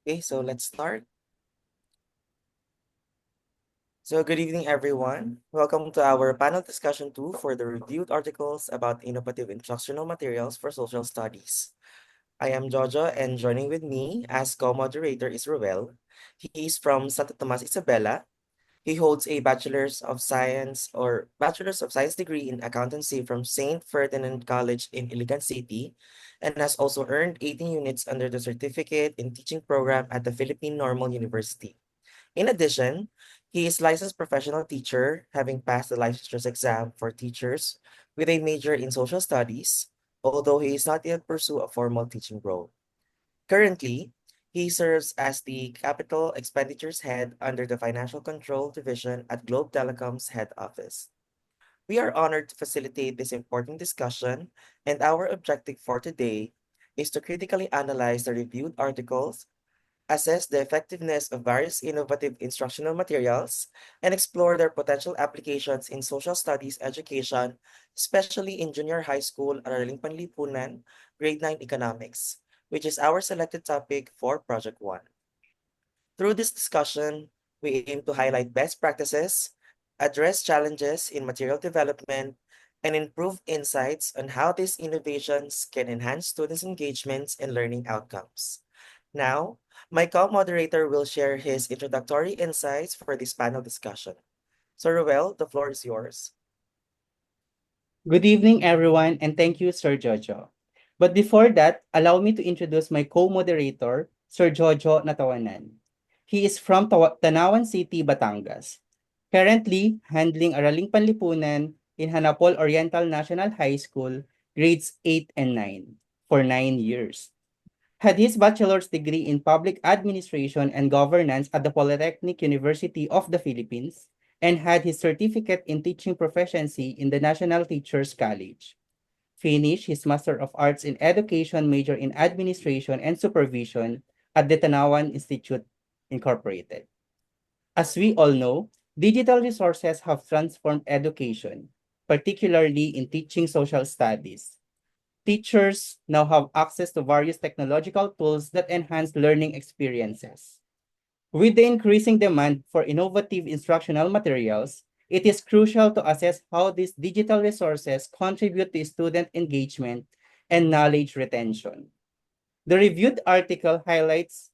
Okay, so let's start. So good evening, everyone. Welcome to our panel discussion 2 for the reviewed articles about innovative instructional materials for social studies. I am Jojo, and joining with me as co-moderator is Ruel. He is from Santa Tomas Isabela. He holds a Bachelor's of Science degree in accountancy from St. Ferdinand College in Iligan City, and has also earned 18 units under the Certificate in Teaching program at the Philippine Normal University. In addition, he is licensed professional teacher, having passed the licensure exam for teachers with a major in social studies, although he is not yet pursue a formal teaching role. Currently, he serves as the capital expenditures head under the Financial Control Division at Globe Telecom's head office. We are honored to facilitate this important discussion, and our objective for today is to critically analyze the reviewed articles, assess the effectiveness of various innovative instructional materials, and explore their potential applications in social studies education, especially in junior high school Araling Panlipunan, Grade 9 Economics, which is our selected topic for Project 1. Through this discussion, we aim to highlight best practices, address challenges in material development, and improve insights on how these innovations can enhance students' engagements and learning outcomes. Now, my co-moderator will share his introductory insights for this panel discussion. So, Ruel, the floor is yours. Good evening, everyone, and thank you, Sir Jojo. But before that, allow me to introduce my co-moderator, Sir Jojo Natawanan. He is from Tanawan City, Batangas, currently handling Araling Panlipunan in Hanapol Oriental National High School, grades 8 and 9, for 9 years. Had his bachelor's degree in public administration and governance at the Polytechnic University of the Philippines, and had his certificate in teaching proficiency in the National Teachers College. Finished his Master of Arts in Education major in Administration and Supervision at the Tanawan Institute Incorporated. As we all know, digital resources have transformed education, particularly in teaching social studies. Teachers now have access to various technological tools that enhance learning experiences. With the increasing demand for innovative instructional materials, it is crucial to assess how these digital resources contribute to student engagement and knowledge retention. The reviewed article highlights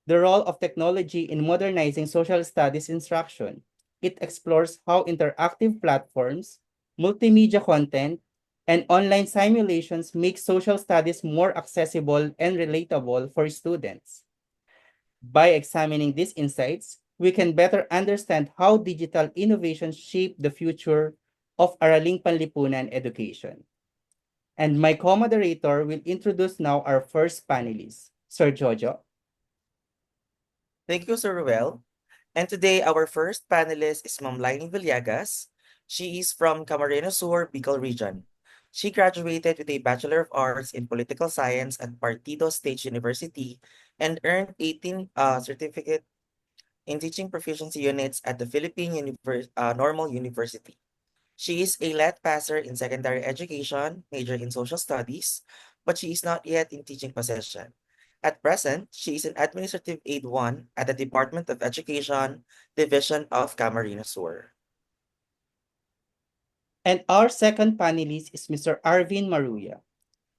the role of technology in modernizing social studies instruction. It explores how interactive platforms, multimedia content, and online simulations make social studies more accessible and relatable for students. By examining these insights, we can better understand how digital innovations shape the future of Araling Panlipunan education. And my co-moderator will introduce now our first panelist, Sir Jojo. Thank you, Sir Ruel. And today, our first panelist is Ma'am Lainey Villegas. She is from Camarines Sur, Bicol Region. She graduated with a Bachelor of Arts in Political Science at Partido State University and earned 18 certificate in teaching proficiency units at the Normal University. She is a lead passer in secondary education, major in social studies, but she is not yet in teaching position. At present, she is an administrative aide 1 at the Department of Education, Division of Camarines Sur. And our second panelist is Mr. Arvin Maruya.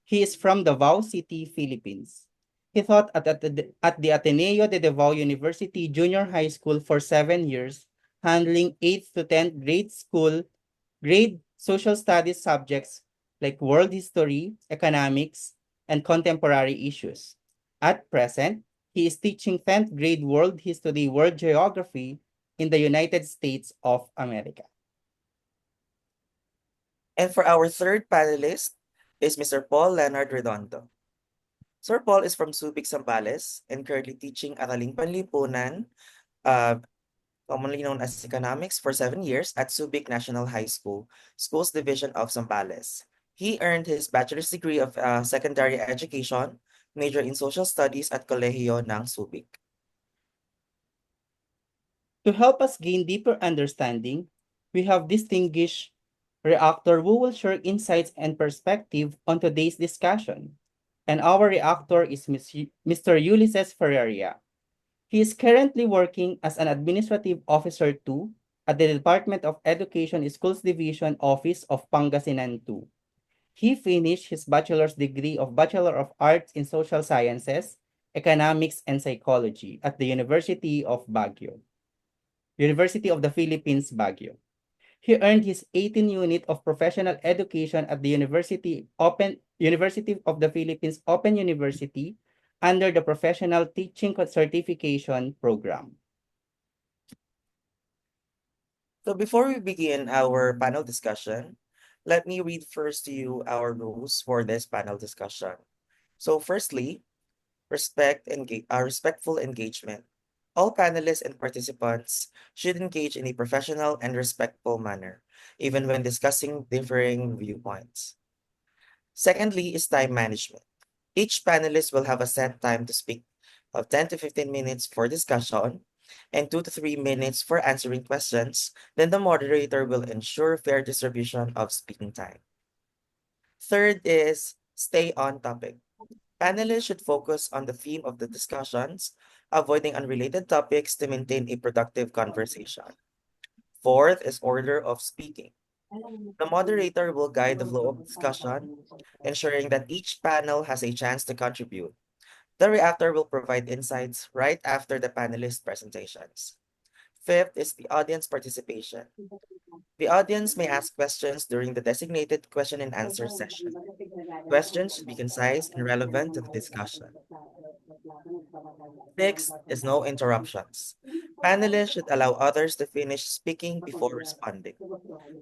He is from Davao City, Philippines. He taught at the Ateneo de Davao University Junior High School for 7 years, handling 8th to 10th grade social studies subjects like world history, economics, and contemporary issues. At present, he is teaching 10th grade world history, world geography in the United States of America. And for our third panelist is Mr. Paul Leonard Redondo. Sir Paul is from Subic, Zambales and currently teaching at Aling Panlipunan, uh, commonly known as Economics, for 7 years at Subic National High School, Schools Division of Zambales. He earned his bachelor's degree of secondary education, major in social studies at Kolehiyo ng Subic. To help us gain deeper understanding, we have distinguished reactor who will share insights and perspective on today's discussion. And our reactor is Mr. Ulysses Ferreria. He is currently working as an Administrative Officer 2 at the Department of Education Schools Division Office of Pangasinan 2. He finished his bachelor's degree of Bachelor of Arts in Social Sciences, Economics, and Psychology at the University of Baguio, University of the Philippines, Baguio. He earned his 18th unit of professional education at the University of the Philippines Open University under the Professional Teaching Certification Program. So before we begin our panel discussion, let me read first to you our rules for this panel discussion. So firstly, respectful engagement. All panelists and participants should engage in a professional and respectful manner, even when discussing differing viewpoints. Secondly is time management. Each panelist will have a set time to speak of 10 to 15 minutes for discussion and 2 to 3 minutes for answering questions. Then the moderator will ensure fair distribution of speaking time. Third is stay on topic. Panelists should focus on the theme of the discussions, avoiding unrelated topics to maintain a productive conversation. Fourth is order of speaking. The moderator will guide the flow of discussion, ensuring that each panel has a chance to contribute. The reactor will provide insights right after the panelist presentations. Fifth is the audience participation. The audience may ask questions during the designated question and answer session. Questions should be concise and relevant to the discussion. Sixth is no interruptions. Panelists should allow others to finish speaking before responding.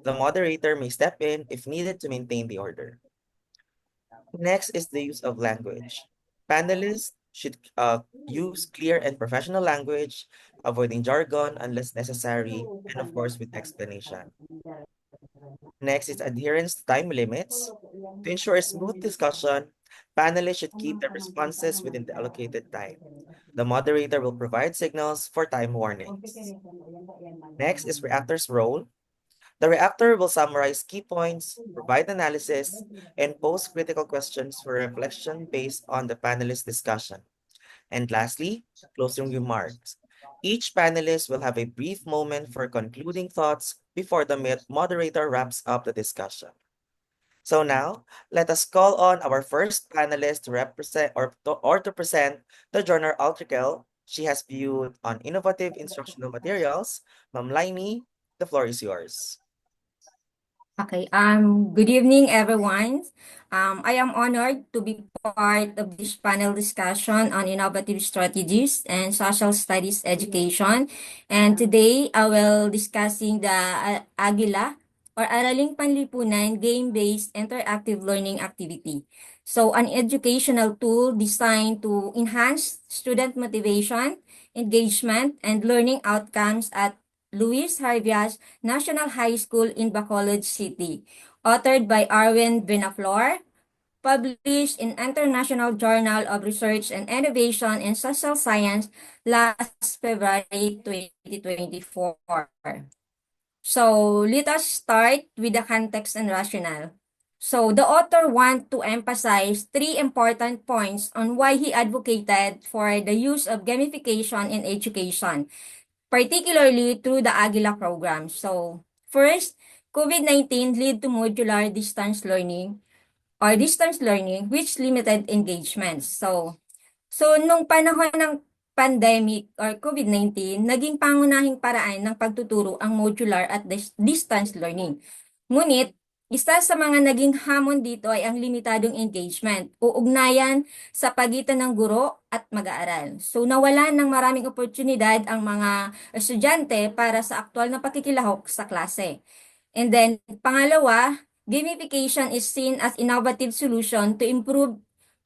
The moderator may step in if needed to maintain the order. Next is the use of language. Panelists should use clear and professional language, avoiding jargon unless necessary, and of course with explanation. Next is adherence to time limits. To ensure a smooth discussion, panelists should keep their responses within the allocated time. The moderator will provide signals for time warnings. Next is reactor's role. The reactor will summarize key points, provide analysis, and pose critical questions for reflection based on the panelist discussion. And lastly, closing remarks. Each panelist will have a brief moment for concluding thoughts before the moderator wraps up the discussion. So now, let us call on our first panelist to represent or to present the journal article she has viewed on innovative instructional materials. Ma'am Laini, the floor is yours. Okay, good evening, everyone. I am honored to be part of this panel discussion on innovative strategies and social studies education. And today, I will discussing the Agila or Araling Panlipunan game-based interactive learning activity. So, an educational tool designed to enhance student motivation, engagement, and learning outcomes at Luis Harvias National High School in Bacolod City, authored by Arwin Binaflor, published in International Journal of Research and Innovation in Social Science last February 2024. So let us start with the context and rationale. So the author wants to emphasize three important points on why he advocated for the use of gamification in education, particularly through the Agila program. So, first, COVID-19 led to modular distance learning or distance learning which limited engagement. So nung panahon ng pandemic or COVID-19, naging pangunahing paraan ng pagtuturo ang modular at distance learning. Ngunit, isa sa mga naging hamon dito ay ang limitadong engagement o ugnayan sa pagitan ng guro at mag-aaral. So nawalan ng maraming oportunidad ang mga estudyante para sa aktwal na pakikilahok sa klase. And then, pangalawa, gamification is seen as innovative solution to improve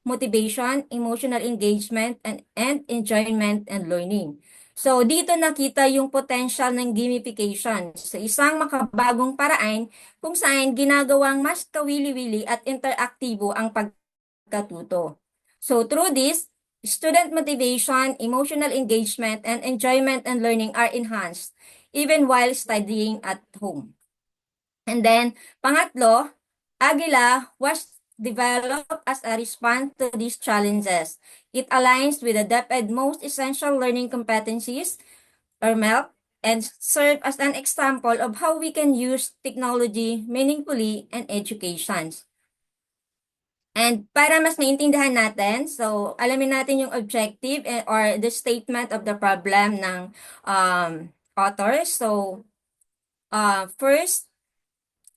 motivation, emotional engagement, and enjoyment and learning. So, dito nakita yung potential ng gamification sa isang makabagong paraan kung saan ginagawang mas kawili-wili at interaktibo ang pagkatuto. So, through this, student motivation, emotional engagement, and enjoyment and learning are enhanced even while studying at home. And then, pangatlo, Agila was developed as a response to these challenges. It aligns with the DepEd most essential learning competencies, or MELC, and serve as an example of how we can use technology meaningfully in education. And para mas maintindihan natin, so alamin natin yung objective or the statement of the problem ng author. So, first,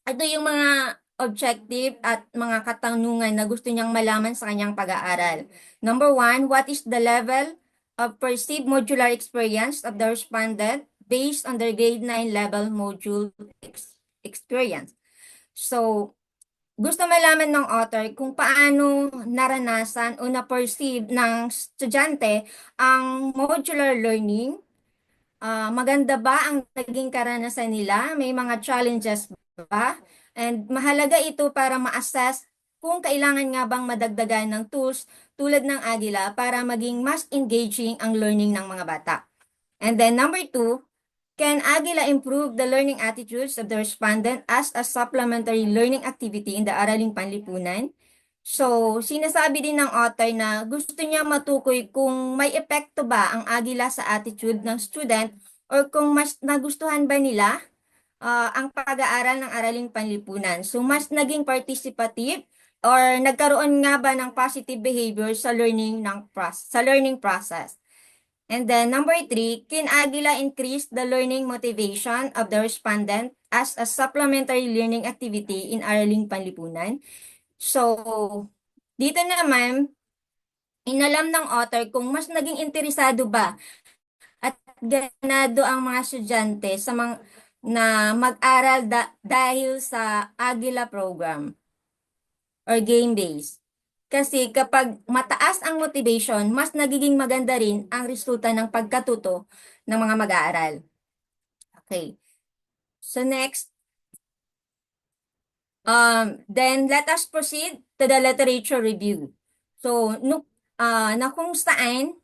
ito yung mga objective at mga katanungan na gusto niyang malaman sa kanyang pag-aaral. Number 1, what is the level of perceived modular experience of the respondent based on their grade 9 level module experience? So, gusto malaman ng author kung paano naranasan o na-perceive ng estudyante ang modular learning. Maganda ba ang naging karanasan nila? May mga challenges ba? And mahalaga ito para ma-assess kung kailangan nga bang madagdagan ng tools tulad ng Agila para maging mas engaging ang learning ng mga bata. And then number 2, can Agila improve the learning attitudes of the respondent as a supplementary learning activity in the Araling Panlipunan? So, sinasabi din ng author na gusto niya matukoy kung may epekto ba ang Agila sa attitude ng student or kung mas nagustuhan ba nila ang pag-aaral ng Araling Panlipunan. So, mas naging participative or nagkaroon nga ba ng positive behavior sa learning process. And then number 3, can Agila increase the learning motivation of the respondent as a supplementary learning activity in Araling Panlipunan? So, dito naman, inalam ng author kung mas naging interesado ba at ganado ang mga estudyante sa na mag-aral dahil sa Agila program or game-based. Kasi kapag mataas ang motivation, mas nagiging maganda rin ang resulta ng pagkatuto ng mga mag-aaral. Okay. So next, then let us proceed to the literature review. So, na kung saan,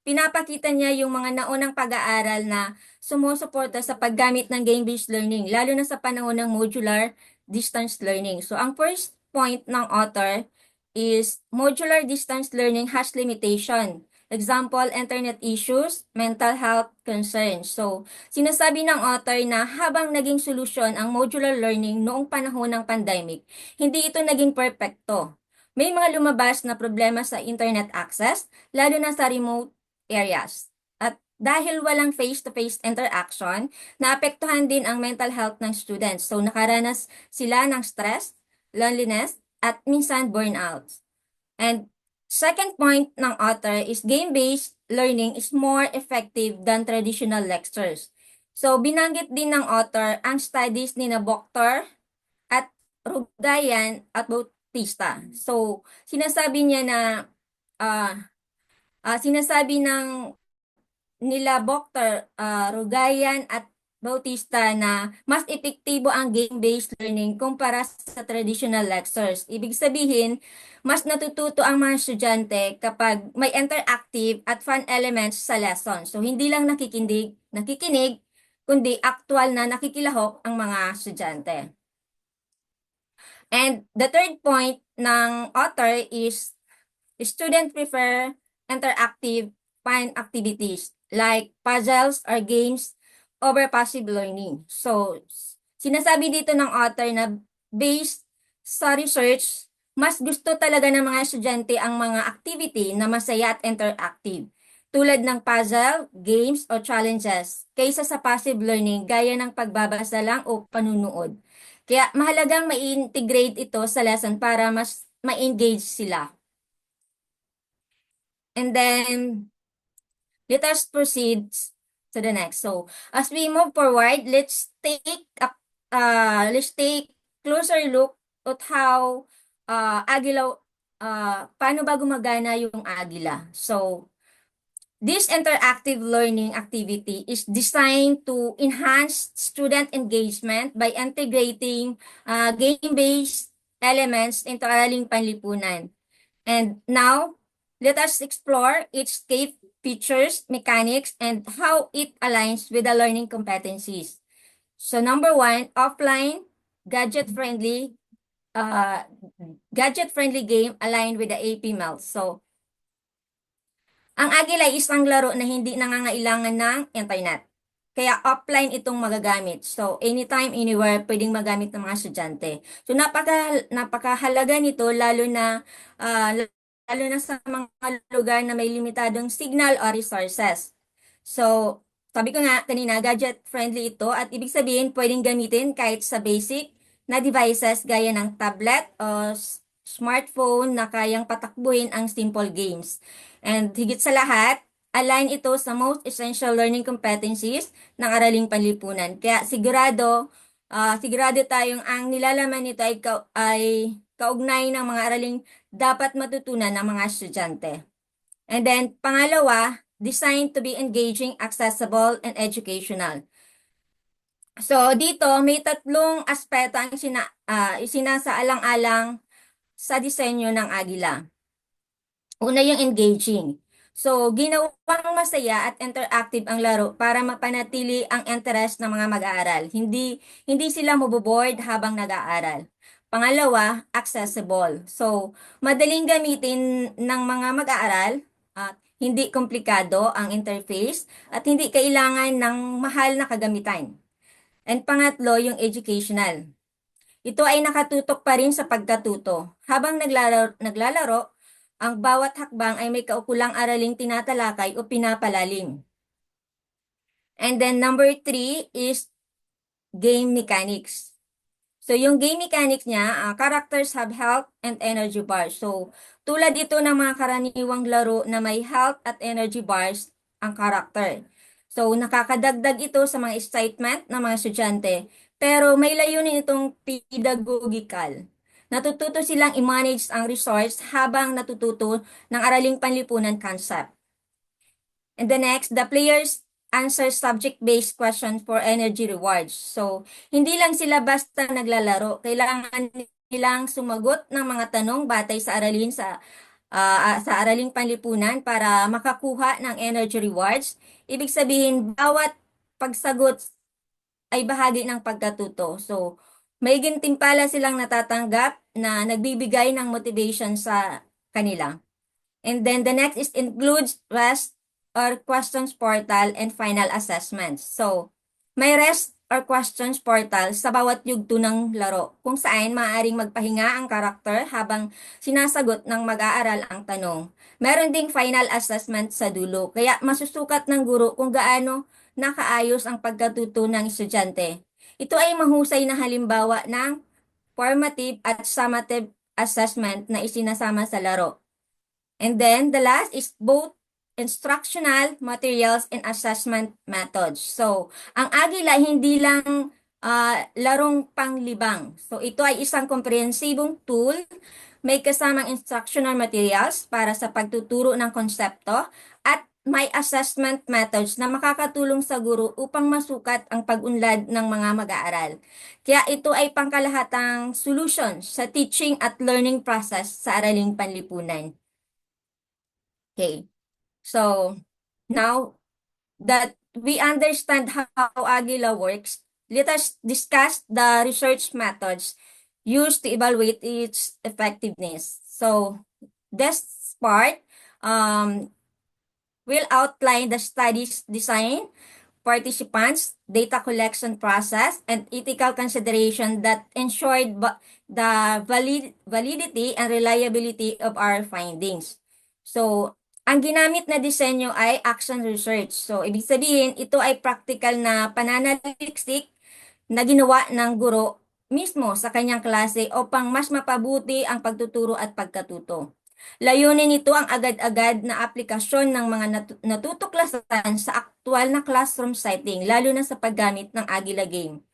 pinapakita niya yung mga naunang pag-aaral na sumusuporta sa paggamit ng game-based learning, lalo na sa panahon ng modular distance learning. So, ang first point ng author is modular distance learning has limitation. Example, internet issues, mental health concerns. So, sinasabi ng author na habang naging solusyon ang modular learning noong panahon ng pandemic, hindi ito naging perpekto. May mga lumabas na problema sa internet access, lalo na sa remote areas. At dahil walang face-to-face interaction, naapektuhan din ang mental health ng students. So, nakaranas sila ng stress, loneliness, at minsan burnout. And second point ng author is game-based learning is more effective than traditional lectures. So, binanggit din ng author ang studies ni Boktor at Rugayan at Bautista. So, sinasabi niya na sinasabi ng nila Boktor, Rugayan at Bautista na mas epektibo ang game-based learning kumpara sa traditional lectures. Ibig sabihin, mas natututo ang mga estudyante kapag may interactive at fun elements sa lesson. So, hindi lang nakikinig, kundi actual na nakikilahok ang mga estudyante. And the third point ng author is students prefer interactive fun activities like puzzles or games over passive learning. So, sinasabi dito ng author na based sa research, mas gusto talaga ng mga estudyante ang mga activity na masaya at interactive, tulad ng puzzle, games, o challenges, kaysa sa passive learning gaya ng pagbabasa lang o panunood. Kaya mahalagang ma-integrate ito sa lesson para mas ma-engage sila. And then, let us proceed to the next. So, as we move forward, let's take closer look at how Agila, paano ba gumagana yung Agila. So, this interactive learning activity is designed to enhance student engagement by integrating game-based elements into Araling Panlipunan. And now, let us explore its key features, mechanics, and how it aligns with the learning competencies. So number 1, offline, gadget-friendly gadget-friendly game aligned with the AP Melt. So, ang Agile ay isang laro na hindi nangangailangan ng internet. Kaya offline itong magagamit. So, anytime, anywhere, pwedeng magamit ng mga estudyante. So, napakahalaga nito lalo na sa mga lugar na may limitadong signal o resources. So, sabi ko nga kanina, gadget-friendly ito at ibig sabihin pwedeng gamitin kahit sa basic na devices gaya ng tablet o smartphone na kayang patakbuhin ang simple games. And higit sa lahat, align ito sa most essential learning competencies ng araling panlipunan. Kaya sigurado tayong ang nilalaman nito ay kaugnay ng mga araling dapat matutunan ng mga estudyante. And then, pangalawa, designed to be engaging, accessible, and educational. So, dito, may tatlong aspeto ang isinasaalang-alang sa disenyo ng Agila. Una yung engaging. So, ginawang masaya at interactive ang laro para mapanatili ang interest ng mga mag-aaral. Hindi sila maboboard habang nag-aaral. Pangalawa, accessible. So, madaling gamitin ng mga mag-aaral at hindi komplikado ang interface at hindi kailangan ng mahal na kagamitan. And pangatlo, yung educational. Ito ay nakatutok pa rin sa pagkatuto. Habang naglalaro, ang bawat hakbang ay may kaukulang araling tinatalakay o pinapalalim. And then number 3 is game mechanics. So yung game mechanics niya, characters have health and energy bars. So tulad ito ng mga karaniwang laro na may health at energy bars ang character. So nakakadagdag ito sa mga excitement ng mga estudyante. Pero may layunin itong pedagogical. Natututo silang i-manage ang resource habang natututo ng araling panlipunan concept. And the next, the players answer subject-based questions for energy rewards. So, hindi lang sila basta naglalaro. Kailangan nilang sumagot ng mga tanong batay sa araling panlipunan para makakuha ng energy rewards. Ibig sabihin, bawat pagsagot ay bahagi ng pagkatuto. So, may gintimpala silang natatanggap na nagbibigay ng motivation sa kanila. And then the next is includes rest or questions portal and final assessments. So, may rest or questions portal sa bawat yugto ng laro kung saan maaaring magpahinga ang karakter habang sinasagot ng mag-aaral ang tanong. Meron ding final assessment sa dulo, kaya masusukat ng guro kung gaano nakaayos ang pagkatuto ng estudyante. Ito ay mahusay na halimbawa ng formative at summative assessment na isinasama sa laro. And then the last is both instructional materials and assessment methods. So, ang Agila hindi lang larong panglibang. So, ito ay isang komprehensibong tool, may kasamang instructional materials para sa pagtuturo ng konsepto at may assessment methods na makakatulong sa guro upang masukat ang pag-unlad ng mga mag-aaral. Kaya ito ay pangkalahatang solution sa teaching at learning process sa araling panlipunan. Okay, so now that we understand how Agila works, let us discuss the research methods used to evaluate its effectiveness. So this part will outline the study's design, participants, data collection process, and ethical consideration that ensured the validity and reliability of our findings. So, ang ginamit na disenyo ay action research. So, ibig sabihin, ito ay practical na pananaliksik na ginawa ng guro mismo sa kanyang klase upang mas mapabuti ang pagtuturo at pagkatuto. Layunin nito ang agad-agad na aplikasyon ng mga natutuklasan sa aktual na classroom setting, lalo na sa paggamit ng Agila game.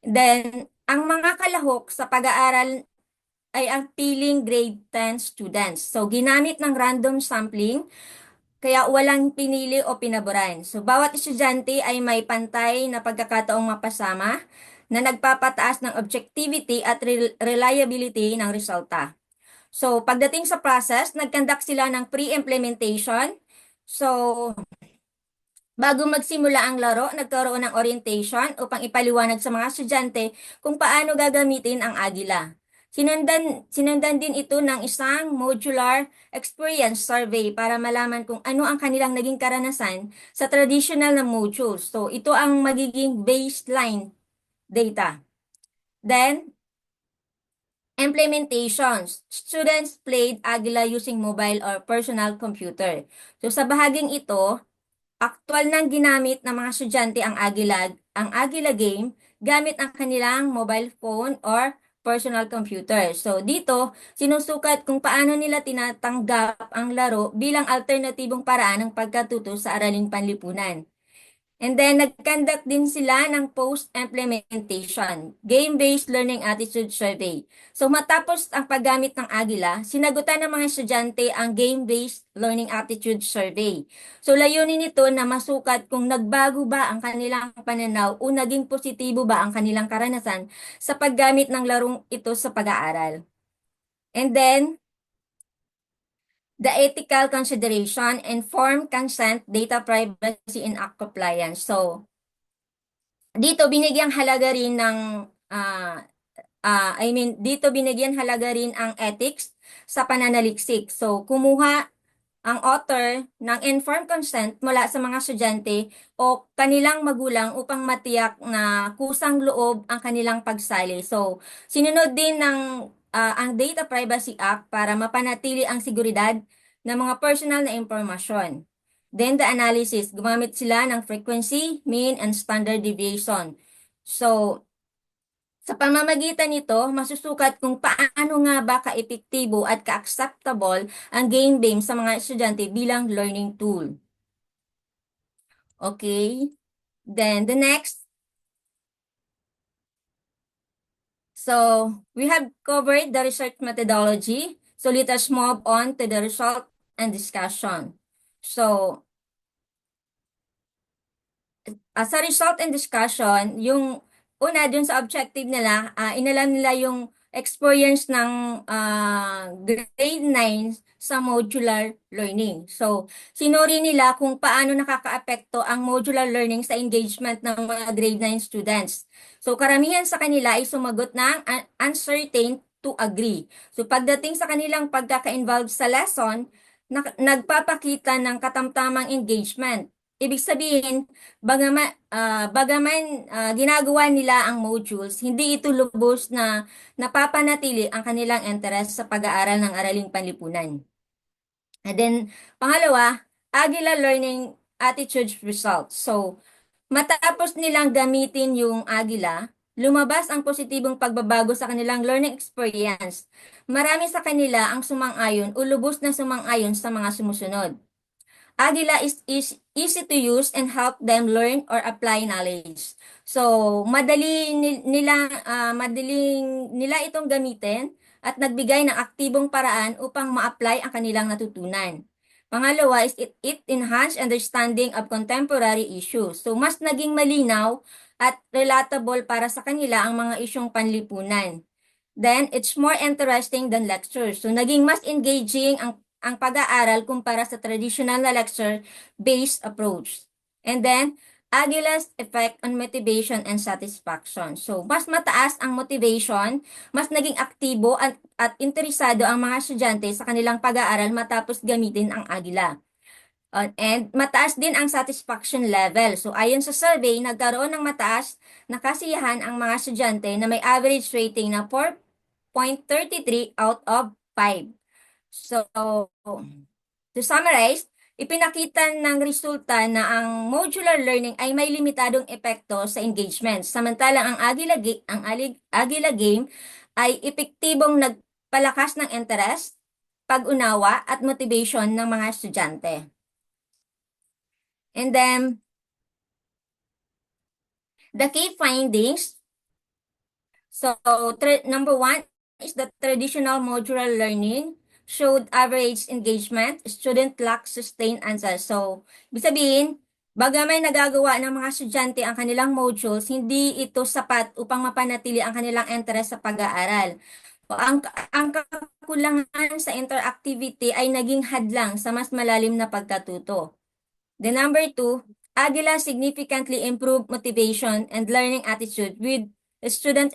Then, ang mga kalahok sa pag-aaral ay ang piling grade 10 students. So, ginamit ng random sampling, kaya walang pinili o pinaboran. So, bawat estudyante ay may pantay na pagkakataong mapasama na nagpapataas ng objectivity at reliability ng resulta. So, pagdating sa process, nag-conduct sila ng pre-implementation. So, bago magsimula ang laro, nagkaroon ng orientation upang ipaliwanag sa mga estudyante kung paano gagamitin ang Agila. Sinundan din ito ng isang modular experience survey para malaman kung ano ang kanilang naging karanasan sa traditional na modules. So, ito ang magiging baseline data. Then, implementations. Students played Agila using mobile or personal computer. So, sa bahaging ito, aktual nang ginamit ng mga estudyante ang Agila game gamit ang kanilang mobile phone or personal computer. So dito, sinusukat kung paano nila tinatanggap ang laro bilang alternatibong paraan ng pagkatuto sa araling panlipunan. And then, nag-conduct din sila ng post-implementation, game-based learning attitude survey. So, matapos ang paggamit ng Agila, sinagutan ng mga estudyante ang game-based learning attitude survey. So, layunin nito na masukat kung nagbago ba ang kanilang pananaw o naging positibo ba ang kanilang karanasan sa paggamit ng larong ito sa pag-aaral. And then, the ethical consideration, informed consent, data privacy, and act compliance. So, dito binigyang halaga rin ng dito binigyan halaga rin ang ethics sa pananaliksik. So, kumuha ang author ng informed consent mula sa mga estudyante o kanilang magulang upang matiyak na kusang loob ang kanilang pagsali. So, sinunod din ng ang Data Privacy Act para mapanatili ang seguridad ng mga personal na impormasyon. Then the analysis, gumamit sila ng frequency, mean, and standard deviation. So, sa pamamagitan nito, masusukat kung paano nga ba ka-epektibo at ka-acceptable ang game sa mga estudyante bilang learning tool. Okay? Then the next. So, we have covered the research methodology. So, let us move on to the result and discussion. So, sa result and discussion, yung una dun sa objective nila, inalam nila yung experience ng grade 9 sa modular learning. So, sinuri nila kung paano nakakaapekto ang modular learning sa engagement ng mga grade 9 students. So, karamihan sa kanila ay sumagot ng uncertain to agree. So, pagdating sa kanilang pagkaka-involved sa lesson, nagpapakita ng katamtamang engagement. Ibig sabihin, bagaman ginagawa nila ang modules, hindi ito lubos na napapanatili ang kanilang interes sa pag-aaral ng araling panlipunan. And then, pangalawa, Agila Learning Attitudes Results. So, matapos nilang gamitin yung Agila, lumabas ang positibong pagbabago sa kanilang learning experience. Marami sa kanila ang sumang-ayon o lubos na sumang-ayon sa mga sumusunod. Agila is easy to use and help them learn or apply knowledge. So, madaling nila itong gamitin at nagbigay ng aktibong paraan upang ma-apply ang kanilang natutunan. Pangalawa is it enhanced understanding of contemporary issues. So, mas naging malinaw at relatable para sa kanila ang mga isyong panlipunan. Then, it's more interesting than lectures. So, naging mas engaging ang pag-aaral kumpara sa traditional na lecture-based approach. And then, Agila's effect on motivation and satisfaction. So, mas mataas ang motivation, mas naging aktibo at interesado ang mga estudyante sa kanilang pag-aaral matapos gamitin ang Agila. And mataas din ang satisfaction level. So, ayon sa survey, nagkaroon ng mataas na kasiyahan ang mga estudyante na may average rating na 4.33 out of 5. So, to summarize, ipinakita ng resulta na ang modular learning ay may limitadong epekto sa engagement. Samantalang ang Agila game ay epektibong nagpalakas ng interest, pag-unawa at motivation ng mga estudyante. And then, the key findings. So, number 1 is the traditional modular learning showed average engagement, student lack sustained answers. So, ibig sabihin, bagamay nagagawa ng mga estudyante ang kanilang modules, hindi ito sapat upang mapanatili ang kanilang interest sa pag-aaral. Ang kakulangan sa interactivity ay naging hadlang sa mas malalim na pagkatuto. The number 2, Agila significantly improved motivation and learning attitude with student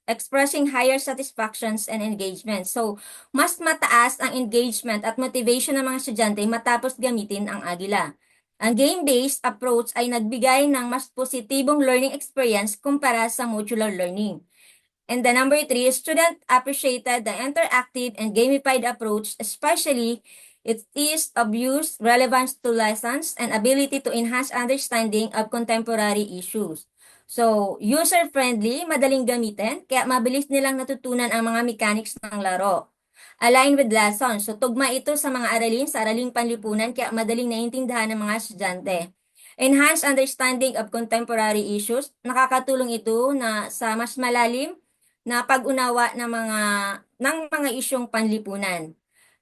expressing higher satisfactions and engagement. So, mas mataas ang engagement at motivation ng mga estudyante matapos gamitin ang Agila. Ang game-based approach ay nagbigay ng mas positibong learning experience kumpara sa modular learning. And the number 3, students appreciated the interactive and gamified approach, especially its ease of use, relevance to lessons, and ability to enhance understanding of contemporary issues. So, user-friendly, madaling gamitin, kaya mabilis nilang natutunan ang mga mechanics ng laro. Align with lessons. So, tugma ito sa mga aralin sa araling panlipunan, kaya madaling naiintindihan ng mga estudyante. Enhance understanding of contemporary issues. Nakakatulong ito na sa mas malalim na pag-unawa ng mga isyong panlipunan.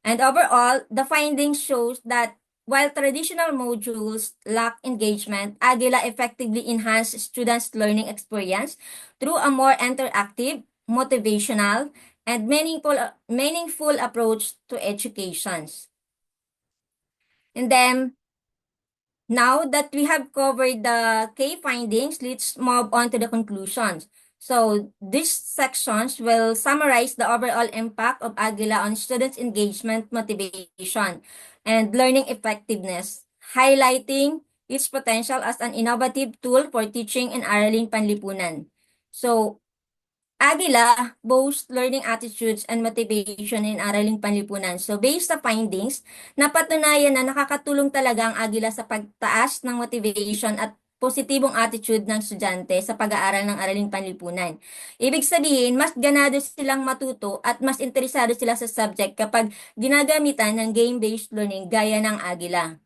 And overall, the findings shows that while traditional modules lack engagement, Agila effectively enhanced students' learning experience through a more interactive, motivational, and meaningful approach to education. And then, now that we have covered the key findings, let's move on to the conclusions. So, these sections will summarize the overall impact of Agila on students' engagement, motivation, and learning effectiveness, highlighting its potential as an innovative tool for teaching and araling panlipunan. So, Agila boasts learning attitudes and motivation in araling panlipunan. So, based sa findings, napatunayan na nakakatulong talaga ang Agila sa pagtaas ng motivation at positibong attitude ng estudyante sa pag-aaral ng araling panlipunan. Ibig sabihin, mas ganado silang matuto at mas interesado sila sa subject kapag ginagamitan ng game-based learning gaya ng Agila.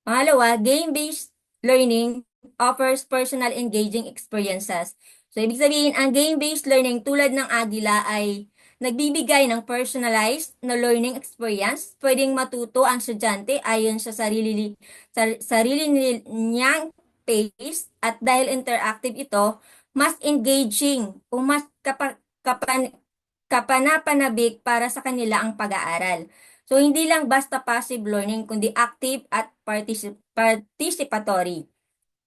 Pangalawa, game-based learning offers personal engaging experiences. So, ibig sabihin, ang game-based learning tulad ng Agila ay nagbibigay ng personalized na learning experience. Pwedeng matuto ang estudyante ayon sa sarili niyang pace at dahil interactive ito, mas engaging o mas kapanapanabik para sa kanila ang pag-aaral. So, hindi lang basta passive learning, kundi active at participatory.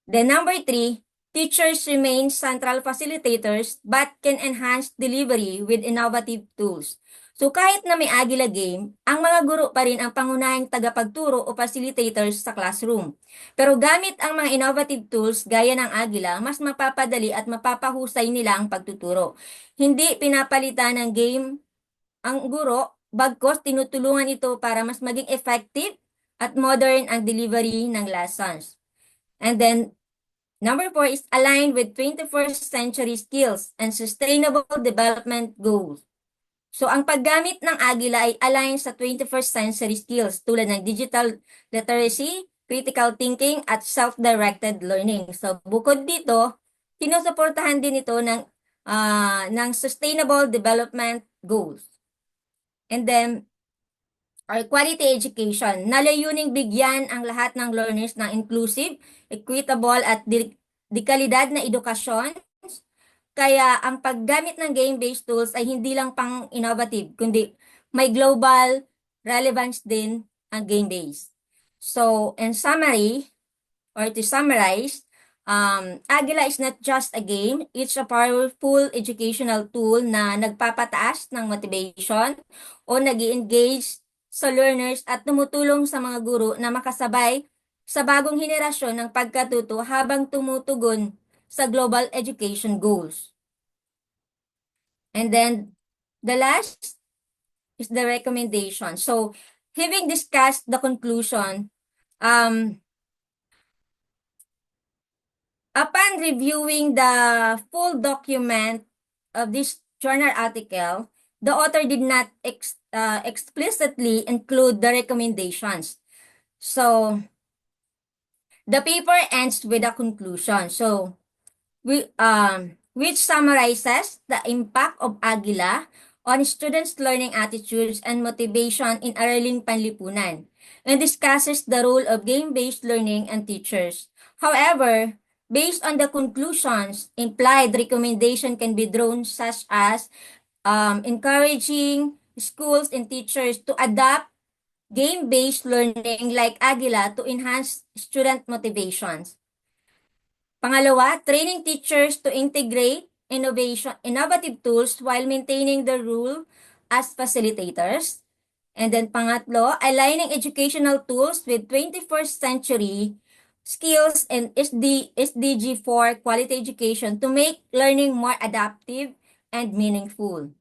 Then number 3, teachers remain central facilitators but can enhance delivery with innovative tools. So kahit na may Agila game, ang mga guro pa rin ang pangunahing tagapagturo o facilitators sa classroom. Pero gamit ang mga innovative tools gaya ng Agila, mas mapapadali at mapapahusay nila ang pagtuturo. Hindi pinapalitan ng game ang guro, bagkos tinutulungan ito para mas maging effective at modern ang delivery ng lessons. And then, number 4 is aligned with 21st century skills and sustainable development goals. So, ang paggamit ng Agila ay align sa 21st century skills tulad ng digital literacy, critical thinking, at self-directed learning. So, bukod dito, sinusuportahan din ito ng sustainable development goals. And then, our quality education, na layuning bigyan ang lahat ng learners ng inclusive, equitable at dekalidad na edukasyon. Kaya ang paggamit ng game-based tools ay hindi lang pang innovative, kundi may global relevance din ang game-based. So, in summary, or to summarize, Agila is not just a game, it's a powerful educational tool na nagpapataas ng motivation o nag-engage sa learners at tumutulong sa mga guro na makasabay sa bagong henerasyon ng pagkatuto habang tumutugon sa global education goals. And then, the last is the recommendation. So, having discussed the conclusion, upon reviewing the full document of this journal article, the author did not explicitly include the recommendations. So, the paper ends with a conclusion. So, which summarizes the impact of Agila on students' learning attitudes and motivation in araling panlipunan, and discusses the role of game-based learning and teachers. However, based on the conclusions, implied recommendation can be drawn such as encouraging schools and teachers to adopt game-based learning like Agila to enhance student motivations. Pangalawa, training teachers to integrate innovative tools while maintaining the role as facilitators. And then pangatlo, aligning educational tools with 21st century skills and SDG for quality education to make learning more adaptive and meaningful.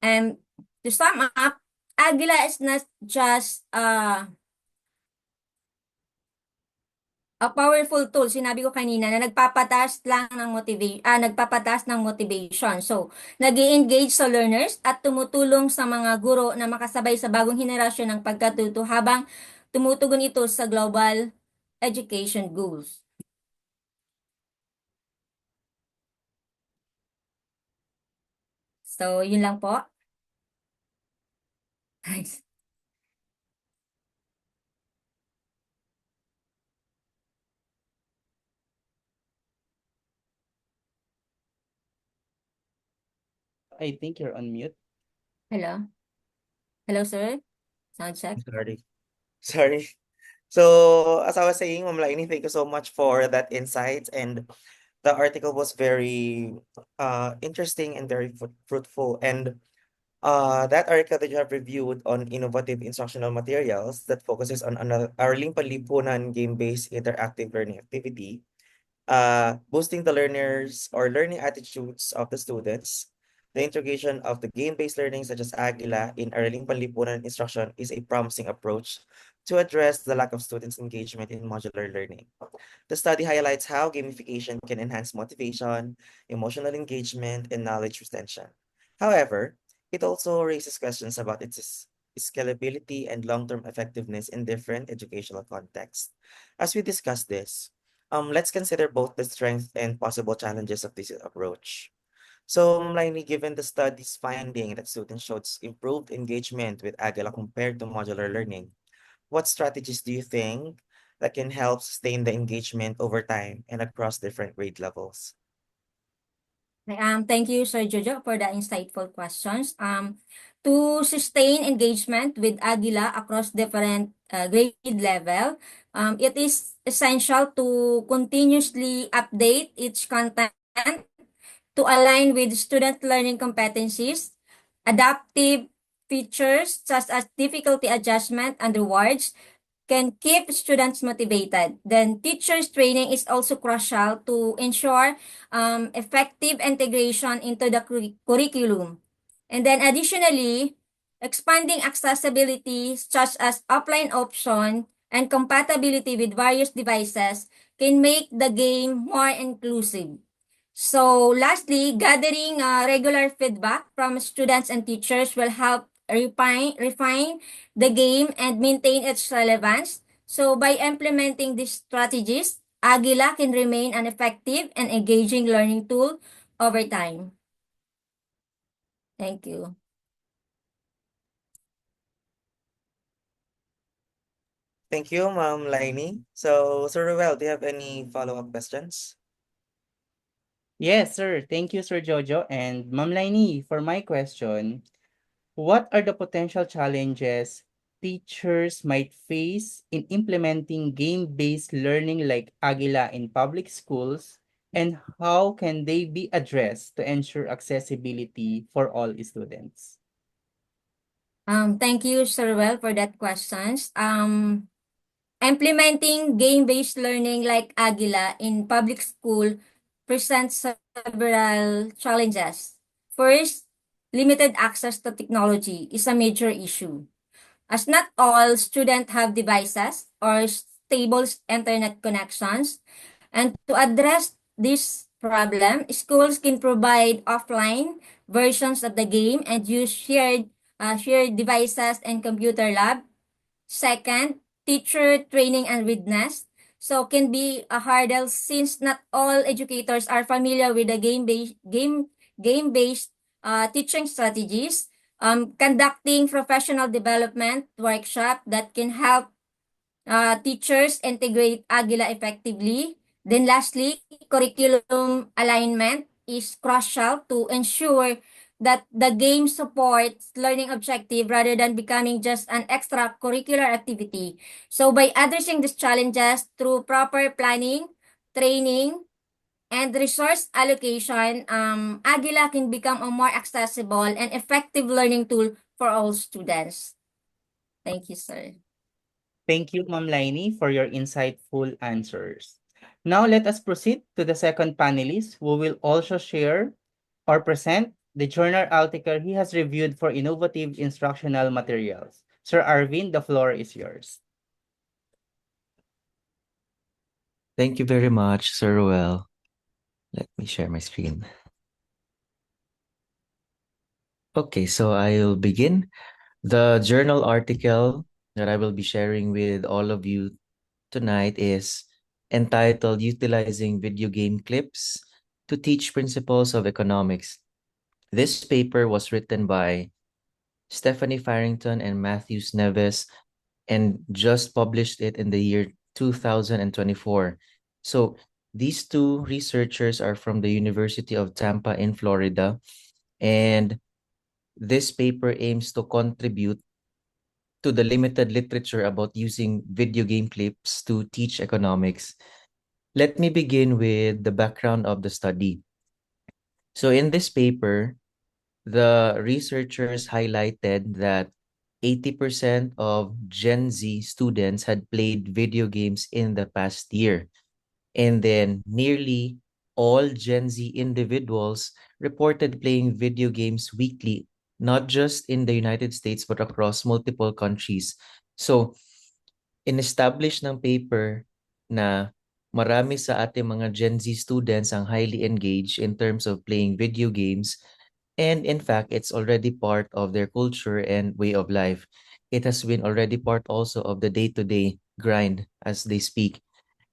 And to sum up, Agila is not just a powerful tool, sinabi ko kanina, na nagpapataas ng motivation. So, nag-i-engage sa learners at tumutulong sa mga guro na makasabay sa bagong henerasyon ng pagkatuto habang tumutugon ito sa global education goals. So, yun lang po. I think you're on mute. Hello? Hello, sir? Sound check? Sorry. So, as I was saying, Ma'am Lainey, thank you so much for that insight. And the article was very interesting and very fruitful. And that article that you have reviewed on innovative instructional materials that focuses on our Lipunan game-based interactive learning activity, boosting the learners or learning attitudes of the students. The integration of the game-based learning such as Agila in Araling Panlipunan instruction is a promising approach to address the lack of students' engagement in modular learning. The study highlights how gamification can enhance motivation, emotional engagement, and knowledge retention. However, it also raises questions about its scalability and long-term effectiveness in different educational contexts. As we discuss this, let's consider both the strengths and possible challenges of this approach. So, Lainey, given the study's finding that students showed improved engagement with Agila compared to modular learning, what strategies do you think that can help sustain the engagement over time and across different grade levels? Thank you, Sir Jojo, for the insightful questions. To sustain engagement with Agila across different grade level, it is essential to continuously update its content to align with student learning competencies, adaptive features such as difficulty adjustment and rewards can keep students motivated. Then teachers training is also crucial to ensure effective integration into the curriculum. And then additionally, expanding accessibility such as offline option and compatibility with various devices can make the game more inclusive. So lastly, gathering regular feedback from students and teachers will help refine the game and maintain its relevance. So by implementing these strategies, Agila can remain an effective and engaging learning tool over time. Thank you. Thank you, Ma'am Lainey. So, Sir Ruel, do you have any follow-up questions? Yes, sir. Thank you, Sir Jojo. And Ma'am Lainey, for my question, what are the potential challenges teachers might face in implementing game-based learning like Agila in public schools, and how can they be addressed to ensure accessibility for all students? Thank you, Sir Well, for that questions. Implementing game-based learning like Agila in public school presents several challenges. First, limited access to technology is a major issue, as not all students have devices or stable internet connections. And to address this problem, schools can provide offline versions of the game and use shared devices and computer lab. Second, teacher training and readiness. So can be a hurdle since not all educators are familiar with the game-based teaching strategies. Conducting professional development workshop that can help teachers integrate Agila effectively. Then lastly, curriculum alignment is crucial to ensure that the game supports learning objective rather than becoming just an extracurricular activity. So by addressing these challenges through proper planning, training, and resource allocation, Agila can become a more accessible and effective learning tool for all students. Thank you, sir. Thank you, Ma'am Lainey, for your insightful answers. Now let us proceed to the second panelist who will also share or present the journal article he has reviewed for innovative instructional materials. Sir Arvin, the floor is yours. Thank you very much, Sir Ruel. Let me share my screen. Okay, so I'll begin. The journal article that I will be sharing with all of you tonight is entitled Utilizing Video Game Clips to Teach Principles of Economics. This paper was written by Stephanie Farrington and Matthews Neves and just published it in the year 2024. So these two researchers are from the University of Tampa in Florida, and this paper aims to contribute to the limited literature about using video game clips to teach economics. Let me begin with the background of the study. So in this paper, the researchers highlighted that 80% of Gen Z students had played video games in the past year. And then nearly all Gen Z individuals reported playing video games weekly, not just in the United States, but across multiple countries. So, in-establish ng paper na marami sa ating mga Gen Z students ang highly engaged in terms of playing video games. And in fact, it's already part of their culture and way of life. It has been already part also of the day-to-day grind as they speak.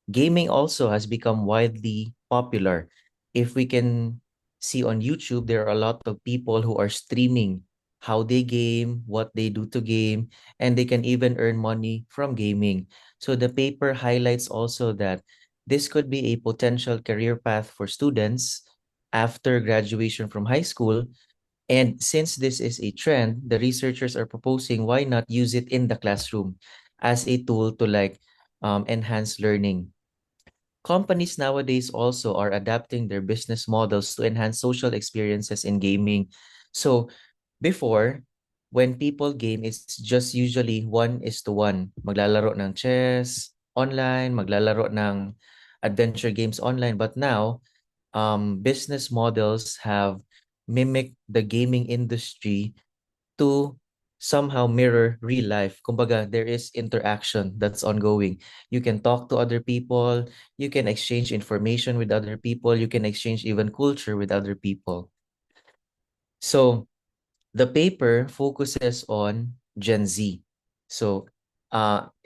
Gaming also has become widely popular. If we can see on YouTube, there are a lot of people who are streaming how they game, what they do to game, and they can even earn money from gaming. So the paper highlights also that this could be a potential career path for students after graduation from high school. And since this is a trend, the researchers are proposing why not use it in the classroom as a tool to enhance learning. Companies nowadays also are adapting their business models to enhance social experiences in gaming. So before, when people game, it's just usually 1:1. Maglalaro ng chess online, maglalaro ng adventure games online. But now, business models have mimicked the gaming industry to somehow mirror real life. Kumbaga, there is interaction that's ongoing. You can talk to other people, you can exchange information with other people, you can exchange even culture with other people. So, the paper focuses on Gen Z. So,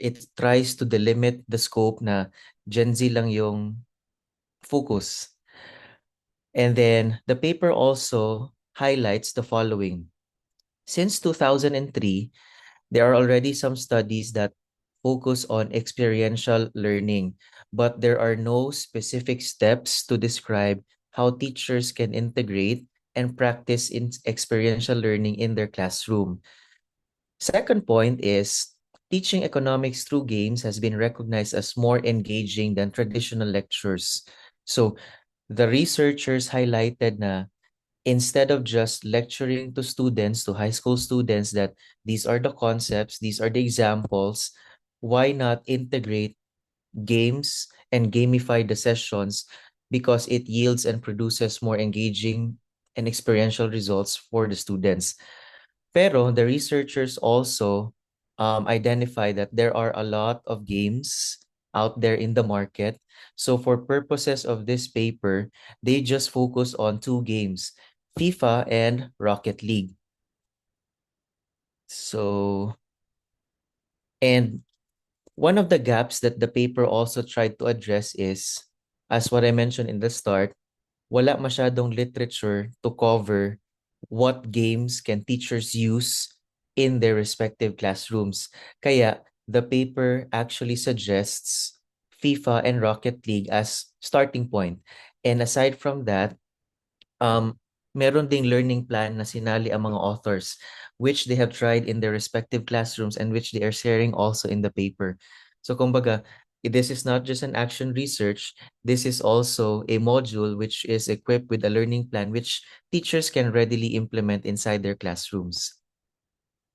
it tries to delimit the scope na Gen Z lang yung focus. And then, the paper also highlights the following. Since 2003, there are already some studies that focus on experiential learning, but there are no specific steps to describe how teachers can integrate and practice in experiential learning in their classroom. Second point is teaching economics through games has been recognized as more engaging than traditional lectures. So the researchers highlighted na instead of just lecturing to students, to high school students, that these are the concepts, these are the examples, why not integrate games and gamify the sessions because it yields and produces more engaging and experiential results for the students. Pero the researchers also identify that there are a lot of games out there in the market. So for purposes of this paper, they just focus on two games, FIFA and Rocket League. So, and one of the gaps that the paper also tried to address is, as what I mentioned in the start, wala masyadong literature to cover what games can teachers use in their respective classrooms. Kaya the paper actually suggests FIFA and Rocket League as starting point. And aside from that, meron ding learning plan na sinali ang mga authors, which they have tried in their respective classrooms and which they are sharing also in the paper. So kumbaga, This is not just an action research. This is also a module which is equipped with a learning plan which teachers can readily implement inside their classrooms.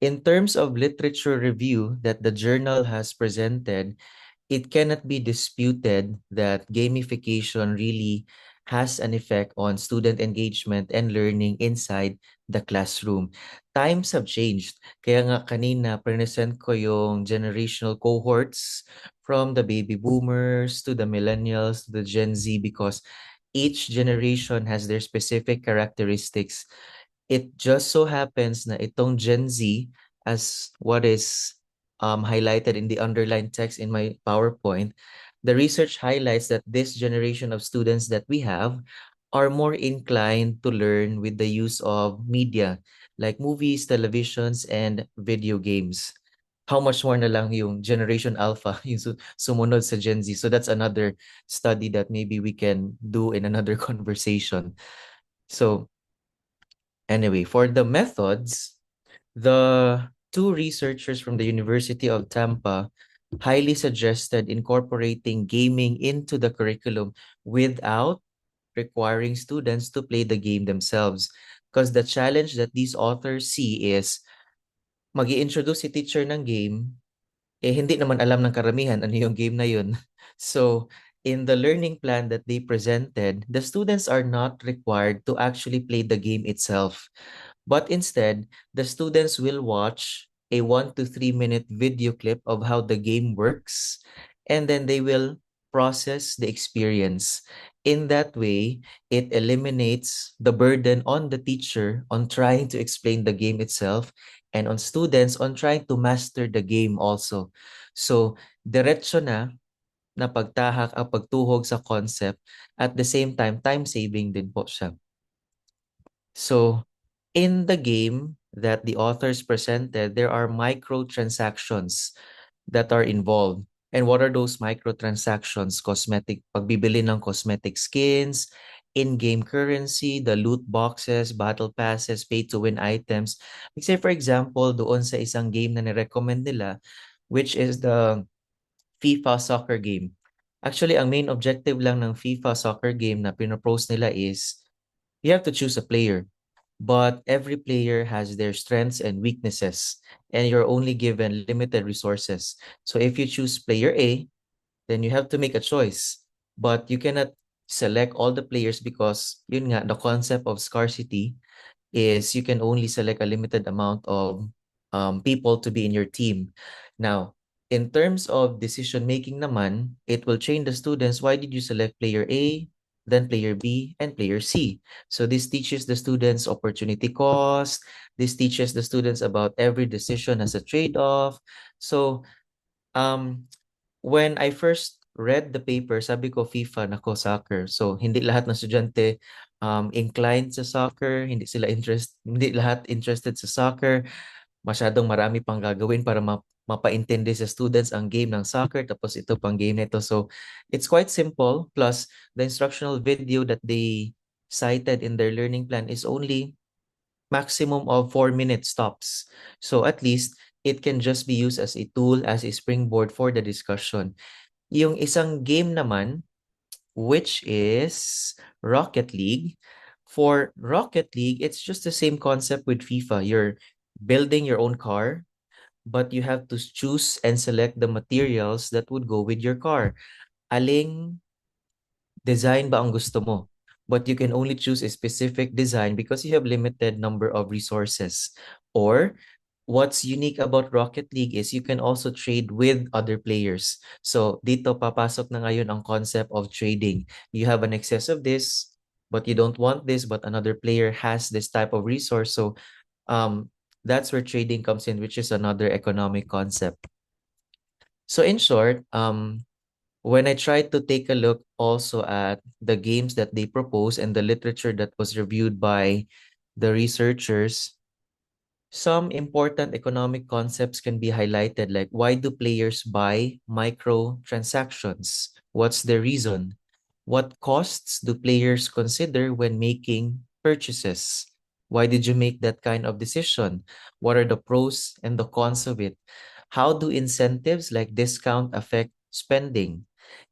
In terms of literature review that the journal has presented, it cannot be disputed that gamification really has an effect on student engagement and learning inside the classroom. Times have changed. Kaya nga kanina present ko yung generational cohorts from the baby boomers to the millennials to the Gen Z because each generation has their specific characteristics. It just so happens na itong Gen Z, as what is highlighted in the underlined text in my PowerPoint, the research highlights that this generation of students that we have are more inclined to learn with the use of media like movies, televisions, and video games. How much more na lang yung Generation Alpha, yung sumunod sa Gen Z. So that's another study that maybe we can do in another conversation. So anyway, for the methods, the two researchers from the University of Tampa highly suggested incorporating gaming into the curriculum without requiring students to play the game themselves. Because the challenge that these authors see is mag-i-introduce si teacher ng game, hindi naman alam ng karamihan ano yung game na yun. So, in the learning plan that they presented, the students are not required to actually play the game itself. But instead, the students will watch a 1 to 3 minute video clip of how the game works, and then they will process the experience. In that way, it eliminates the burden on the teacher on trying to explain the game itself and on students on trying to master the game also. So, diretso na pagtahak ang pagtuhog sa concept at the same time saving din po siya. So, in the game that the authors presented, there are microtransactions that are involved. And what are those microtransactions? Pagbibili ng cosmetic skins, in-game currency, the loot boxes, battle passes, pay-to-win items. Like say for example, doon sa isang game na nirecommend nila, which is the FIFA soccer game. Actually, ang main objective lang ng FIFA soccer game na pinopose nila is you have to choose a player. But every player has their strengths and weaknesses, and you're only given limited resources. So if you choose player A, then you have to make a choice. But you cannot select all the players because yun nga, the concept of scarcity is you can only select a limited amount of people to be in your team. Now, in terms of decision making naman, it will train the students. Why did you select player A, then player B, and player C? So this teaches the students opportunity cost. This teaches the students about every decision as a trade-off. So when I first read the paper, sabi ko FIFA, nako soccer. So hindi lahat ng estudyante inclined sa soccer, hindi lahat interested sa soccer. Masyadong marami pang gagawin para mapaintindi sa students ang game ng soccer tapos ito pang game nito. So it's quite simple, plus the instructional video that they cited in their learning plan is only maximum of 4 minute stops. So at least it can just be used as a tool, as a springboard for the discussion. Yung isang game naman, which is Rocket League. For Rocket League, it's just the same concept with FIFA. You're building your own car, but you have to choose and select the materials that would go with your car. Aling design ba ang gusto mo? But you can only choose a specific design because you have limited number of resources. Or what's unique about Rocket League is you can also trade with other players. So dito papasok na ngayon ang concept of trading. You have an excess of this, but you don't want this, but another player has this type of resource. So that's where trading comes in, which is another economic concept. So in short, when I tried to take a look also at the games that they propose and the literature that was reviewed by the researchers, some important economic concepts can be highlighted, like why do players buy microtransactions? What's the reason? What costs do players consider when making purchases? Why did you make that kind of decision? What are the pros and the cons of it? How do incentives like discount affect spending?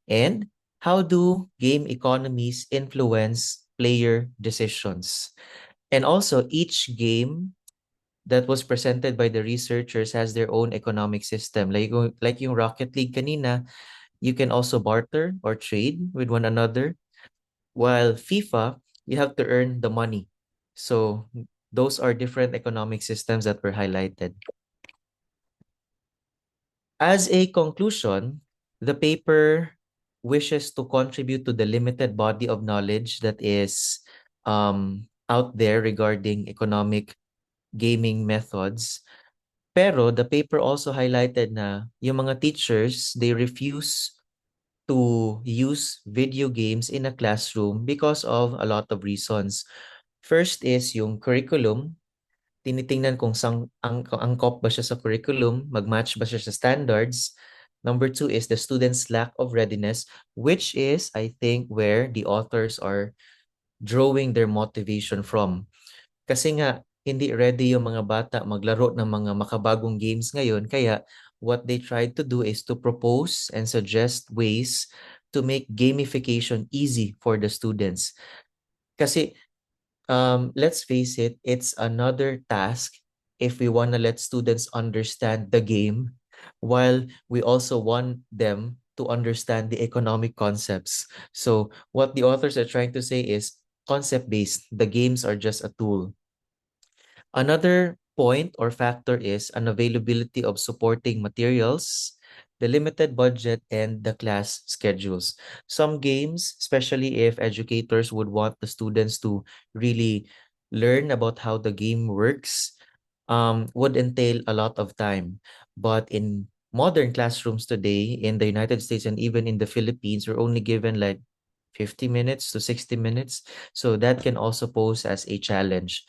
And how do game economies influence player decisions? And also, each game that was presented by the researchers has their own economic system. Like yung Rocket League kanina, you can also barter or trade with one another. While FIFA, you have to earn the money. So those are different economic systems that were highlighted. As a conclusion, the paper wishes to contribute to the limited body of knowledge that is out there regarding economic gaming methods. Pero the paper also highlighted na yung mga teachers, they refuse to use video games in a classroom because of a lot of reasons. First is yung curriculum. Tinitingnan kung angkop ba siya sa curriculum, mag-match ba siya sa standards. Number two is the student's lack of readiness, which is, I think, where the authors are drawing their motivation from. Kasi nga, hindi ready yung mga bata maglaro ng mga makabagong games ngayon. Kaya, what they tried to do is to propose and suggest ways to make gamification easy for the students. Kasi, let's face it, it's another task if we want to let students understand the game, while we also want them to understand the economic concepts. So, what the authors are trying to say is concept-based. The games are just a tool. Another point or factor is unavailability of supporting materials, the limited budget, and the class schedules. Some games, especially if educators would want the students to really learn about how the game works, would entail a lot of time. But in modern classrooms today in the United States and even in the Philippines, we're only given like 50 minutes to 60 minutes. So that can also pose as a challenge.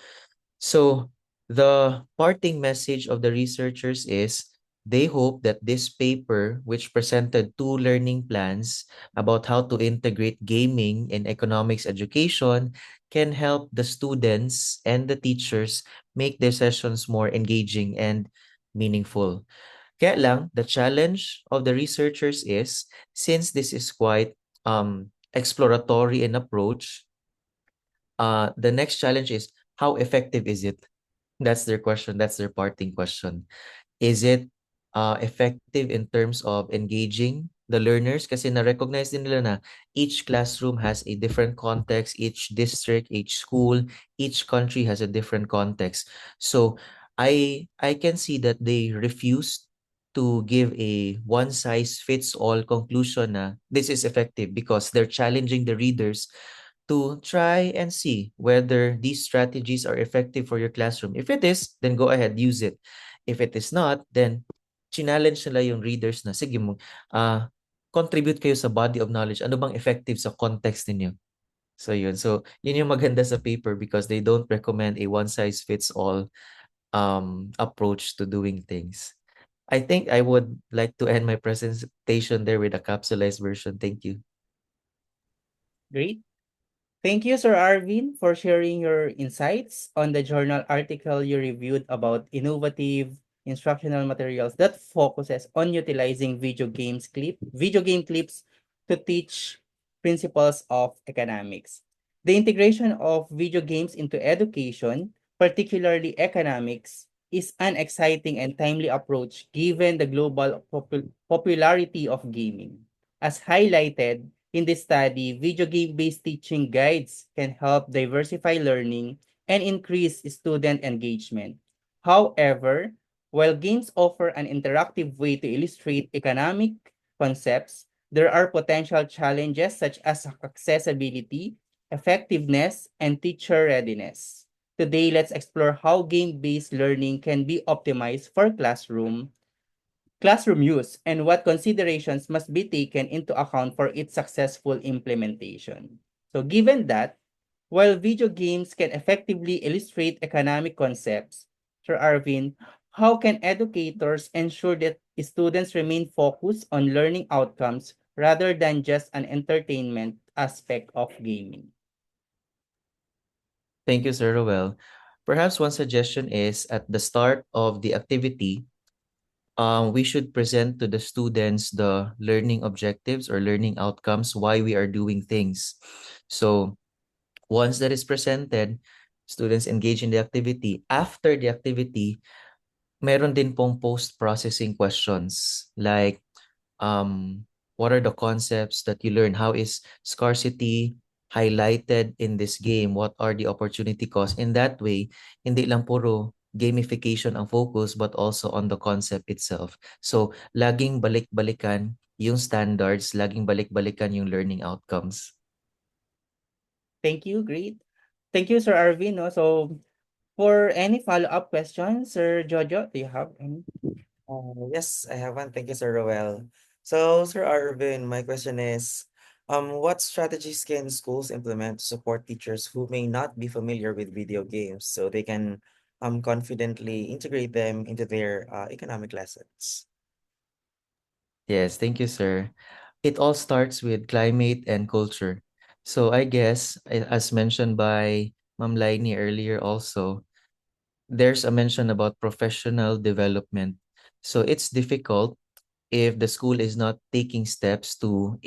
So the parting message of the researchers is they hope that this paper, which presented two learning plans about how to integrate gaming in economics education, can help the students and the teachers make their sessions more engaging and meaningful. Kaya lang, the challenge of the researchers is, since this is quite exploratory in approach, the next challenge is, how effective is it? That's their question. That's their parting question. Is it effective in terms of engaging the learners? Kasi na-recognize din nila na each classroom has a different context, each district, each school, each country has a different context. So I can see that they refused to give a one-size-fits-all conclusion na this is effective because they're challenging the readers to try and see whether these strategies are effective for your classroom. If it is, then go ahead, use it. If it is not, then challenge nila yung readers na, sige mo, contribute kayo sa body of knowledge. Ano bang effective sa context ninyo? So yun. So yun yung maganda sa paper because they don't recommend a one-size-fits-all approach to doing things. I think I would like to end my presentation there with a capsulized version. Thank you. Great. Thank you, Sir Arvin, for sharing your insights on the journal article you reviewed about innovative instructional materials that focuses on utilizing video game clips to teach principles of economics. The integration of video games into education, particularly economics, is an exciting and timely approach given the global popularity of gaming. As highlighted in this study, video game-based teaching guides can help diversify learning and increase student engagement. However, while games offer an interactive way to illustrate economic concepts, there are potential challenges such as accessibility, effectiveness, and teacher readiness. Today, let's explore how game-based learning can be optimized for classroom use and what considerations must be taken into account for its successful implementation. So given that, while video games can effectively illustrate economic concepts, Sir Arvin, how can educators ensure that students remain focused on learning outcomes rather than just an entertainment aspect of gaming? Thank you, Sir Roel. Perhaps one suggestion is at the start of the activity, we should present to the students the learning objectives or learning outcomes, why we are doing things. So once that is presented, students engage in the activity. After the activity, meron din pong post-processing questions like what are the concepts that you learn? How is scarcity highlighted in this game? What are the opportunity costs? In that way, hindi lang puro gamification ang focus but also on the concept itself. So, laging balik-balikan yung standards, laging balik-balikan yung learning outcomes. Thank you, great. Thank you, Sir Arvin. No? So, for any follow-up questions, Sir Jojo, do you have any? Yes, I have one. Thank you, Sir Roel. So, Sir Arvin, my question is, what strategies can schools implement to support teachers who may not be familiar with video games so they can confidently integrate them into their economic lessons? Yes, thank you, sir. It all starts with climate and culture. So I guess, as mentioned by Ma'am Laini earlier also, there's a mention about professional development. So it's difficult if the school is not taking steps to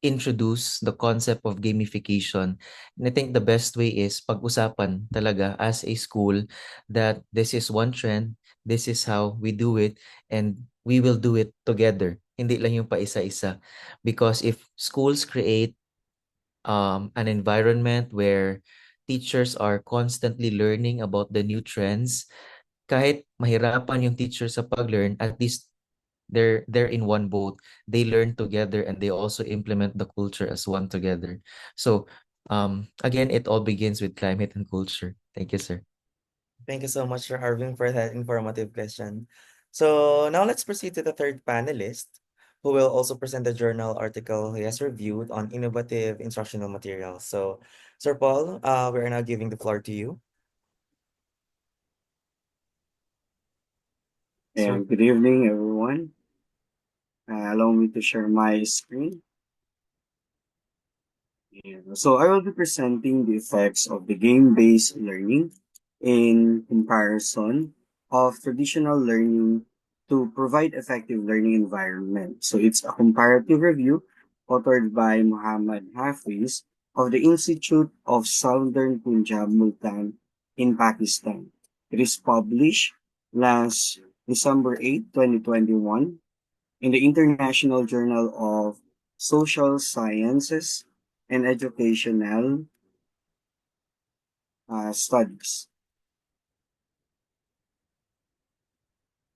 introduce the concept of gamification. And I think the best way is pag-usapan talaga as a school that this is one trend, this is how we do it, and we will do it together. Hindi lang yung paisa-isa. Because if schools create an environment where teachers are constantly learning about the new trends, kahit mahirapan yung teacher sa pag-learn, at least they're in one boat. They learn together and they also implement the culture as one together. So again, it all begins with climate and culture. Thank you, sir. Thank you so much, Sir Arvin, for that informative question. So now let's proceed to the third panelist, who will also present the journal article he has reviewed on innovative instructional materials. So, Sir Paul, we are now giving the floor to you. Sir. And good evening, everyone. Allow me to share my screen. So I will be presenting the effects of the game-based learning in comparison of traditional learning to provide effective learning environment. So it's a comparative review authored by Muhammad Hafiz of the Institute of Southern Punjab Multan in Pakistan. It is published last December 8, 2021 in the International Journal of Social Sciences and Educational Studies.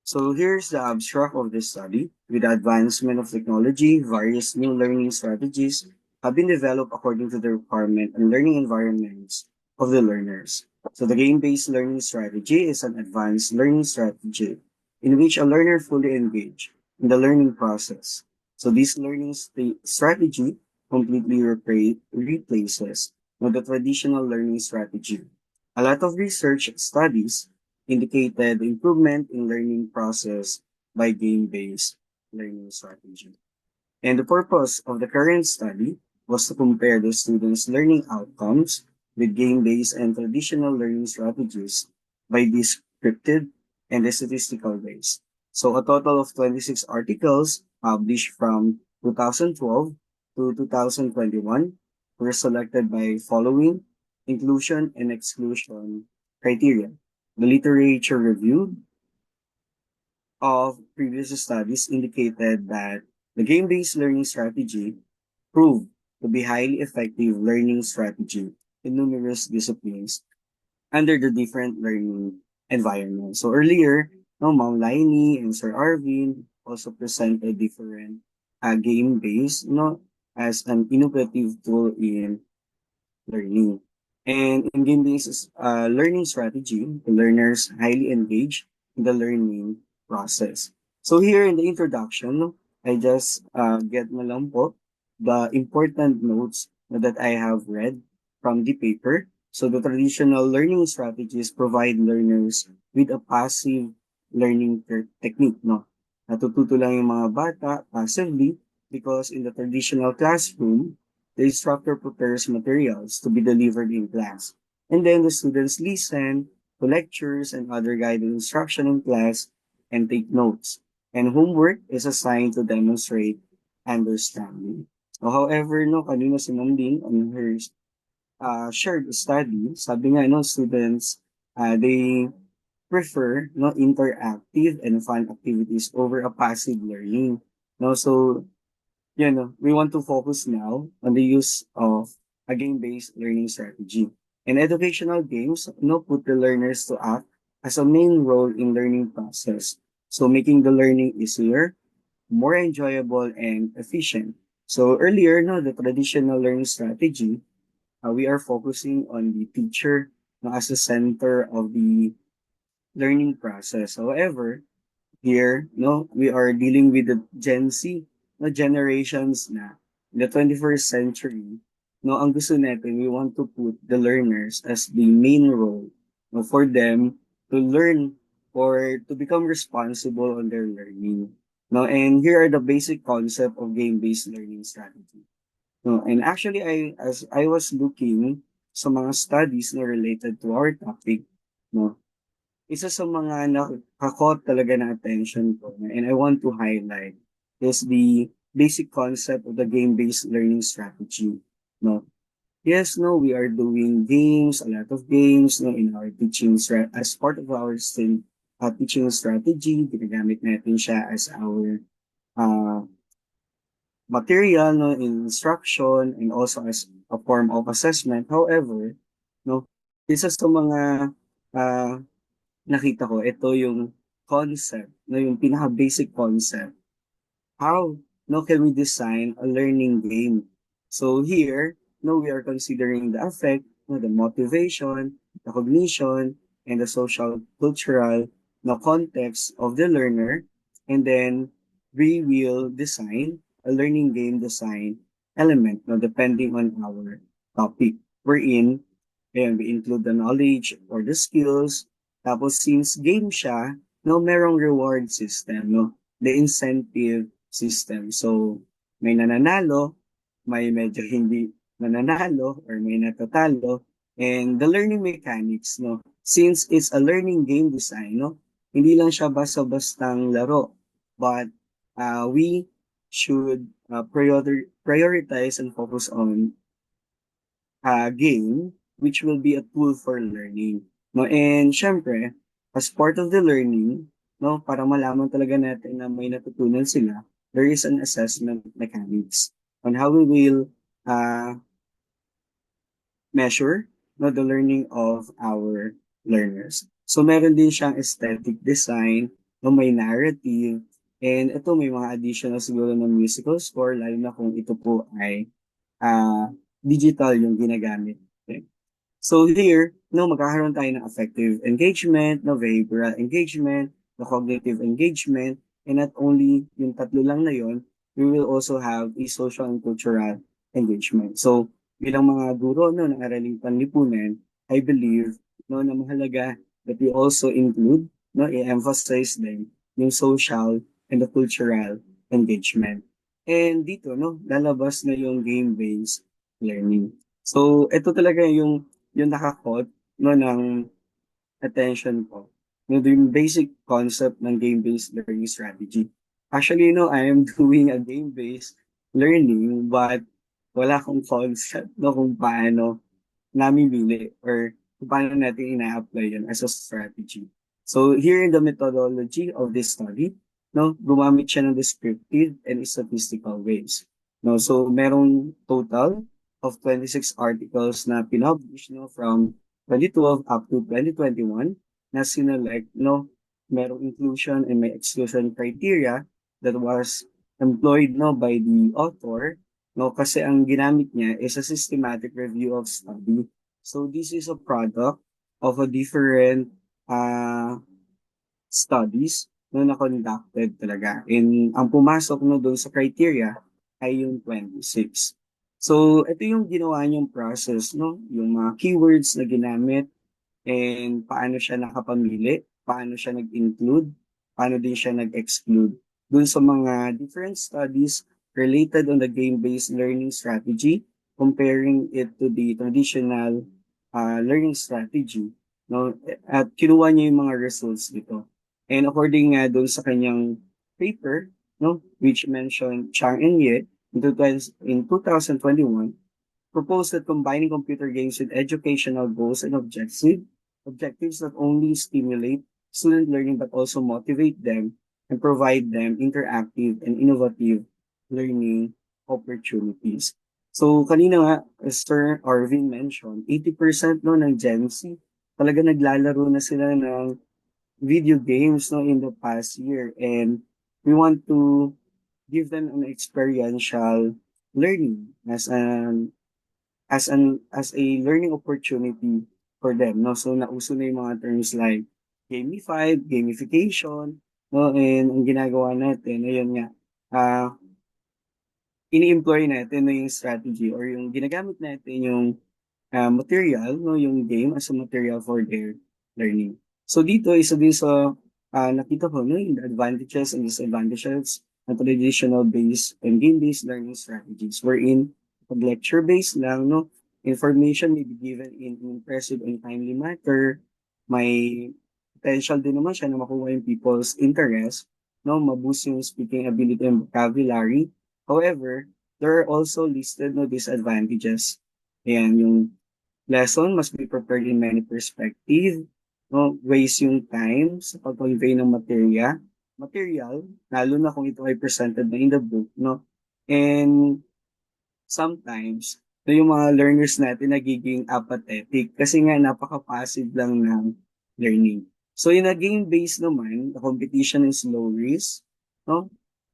So here's the abstract of this study. With the advancement of technology, various new learning strategies have been developed according to the requirement and learning environments of the learners. So the game-based learning strategy is an advanced learning strategy in which a learner fully engaged in the learning process. So this learning strategy completely replaces the traditional learning strategy. A lot of research studies indicated improvement in learning process by game-based learning strategy. And the purpose of the current study was to compare the students' learning outcomes with game-based and traditional learning strategies by descriptive and the statistical ways. So a total of 26 articles published from 2012 to 2021 were selected by following inclusion and exclusion criteria. The literature review of previous studies indicated that the game-based learning strategy proved to be highly effective learning strategy in numerous disciplines under the different learning environments. So earlier, Ma'am Laini and Sir Arvin also presented different game-based, as an innovative tool in learning. And in game-based learning strategy, the learners highly engage in the learning process. So here in the introduction, I just get na lang po the important notes that I have read from the paper. So the traditional learning strategies provide learners with a passive learning technique, no? Natututo lang yung mga bata passively because in the traditional classroom, the instructor prepares materials to be delivered in class. And then the students listen to lectures and other guided instruction in class and take notes. and homework is assigned to demonstrate understanding. So, however, no, kanina si Ma'am Ling on her shared study, sabi nga, no, students, they prefer, no, interactive and fun activities over a passive learning. No, so, we want to focus now on the use of a game-based learning strategy. And educational games, put the learners to act as a main role in learning process. So making the learning easier, more enjoyable, and efficient. So earlier, no, the traditional learning strategy, we are focusing on the teacher, no, as the center of the learning process. However, here, no, we are dealing with the Gen Z, no, generations na. In the 21st century, no, ang gusto natin, we want to put the learners as the main role, no, for them to learn or to become responsible on their learning. No, and here are the basic concept of game-based learning strategy. No, and actually, as I was looking sa mga studies na related to our topic, no, isa sa mga nakakot talaga ng attention ko, and I want to highlight, is the basic concept of the game-based learning strategy. No? Yes, no, we are doing games, a lot of games, no, in our teaching as part of our teaching strategy. Ginagamit natin siya as our material, no, in instruction, and also as a form of assessment. However, no, isa sa mga uh, nakita ko, ito yung concept, no, yung pinaka-basic concept. How, no, can we design a learning game? So here, no, we are considering the affect, no, the motivation, the cognition, and the social, cultural, no, context of the learner. And then we will design a learning game design element, no, depending on our topic. Wherein, ayan, we include the knowledge or the skills. Tapos since game siya, no, merong reward system, no, the incentive system. So, may nananalo, may medyo hindi nananalo, or may natatalo. And the learning mechanics, no, since it's a learning game design, no, hindi lang siya basta-bastang laro, but we should prioritize and focus on game, which will be a tool for learning. No, and syempre, as part of the learning, no, para malaman talaga natin na may natutunan sila, there is an assessment mechanics on how we will measure, no, the learning of our learners. So meron din siyang aesthetic design, no, may narrative, and ito may mga additional siguro ng musical score, lalo na kung ito po ay digital yung ginagamit. Okay. So here, no, magkakaroon tayo ng affective engagement, no, behavioral engagement, no, cognitive engagement, and not only yung tatlo lang na yon, we will also have a social and cultural engagement. So, bilang mga guro, no, ng araling panlipunan, I believe, no, na mahalaga that we also include, no, i-emphasize din yung social and the cultural engagement. And dito, no, lalabas na yung game-based learning. So, ito talaga yung nakakot, no, ng attention ko. No, yung basic concept ng game-based learning strategy. Actually, I am doing a game-based learning, but wala akong concept, no, kung paano namimili or kung paano natin ina-apply yan as a strategy. So, here in the methodology of this study, no, gumamit siya ng descriptive and statistical ways. No, so merong total of 26 articles na pinublish, no, from 2012 up to 2021 na sinelect, no, merong inclusion and may exclusion criteria that was employed, no, by the author, no, kasi ang ginamit niya is a systematic review of study. So this is a product of a different studies, no, na conducted talaga. And ang pumasok, no, doon sa criteria ay yung 26. So, ito yung ginawa niyong process, no? Yung mga keywords na ginamit, and paano siya nakapamili, paano siya nag-include, paano din siya nag-exclude. Doon sa mga different studies related on the game-based learning strategy, comparing it to the traditional learning strategy, no? At kinuha niya yung mga results dito. And according nga doon sa kanyang paper, no, which mentioned Chang and Ye in 2021, proposed that combining computer games with educational goals and objectives not only stimulate student learning but also motivate them and provide them interactive and innovative learning opportunities. So kanina nga, as Sir Arvin mentioned, 80% no ng Gen Z talaga naglalaro na sila ng video games no in the past year, and we want to give them an experiential learning as a learning opportunity for them, no? So nauso na yung mga terms like gamification, no? And ang ginagawa natin, ayun nga, ah ini-employ natin na yung strategy or yung ginagamit natin yung material, no, yung game as a material for their learning. So dito, isa din sa nakita ko, no, yung advantages and disadvantages ng traditional based and game-based learning strategies wherein pag lecture-based lang, no, information may be given in an impressive and timely manner, may potential din naman siya na makuha yung people's interest, no, maboost yung speaking ability and vocabulary. However, there are also listed no disadvantages. Ayan, yung lesson must be prepared in many perspective, no? Waste yung time sa pag-convey ng material, lalo na kung ito ay presented na in the book, no? And sometimes, no, yung mga learners natin nagiging apathetic kasi nga napaka-passive lang ng learning. So, in a game-based naman, the competition is low risk, no?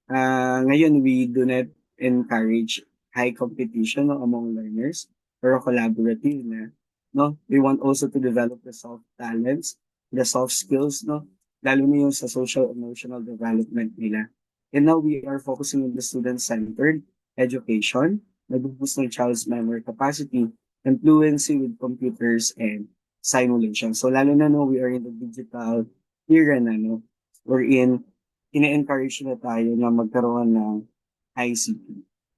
Ngayon, we do not encourage high competition no, among learners pero collaborative na. No? We want also to develop the soft talents, the soft skills, no? Lalo na yung sa social emotional development nila. And now we are focusing on the student-centered education, nag-boost ng child's memory capacity, and fluency with computers and simulation. So lalo na no, we are in the digital era na, no? Wherein ine-encourage na tayo na magkaroon ng ICT.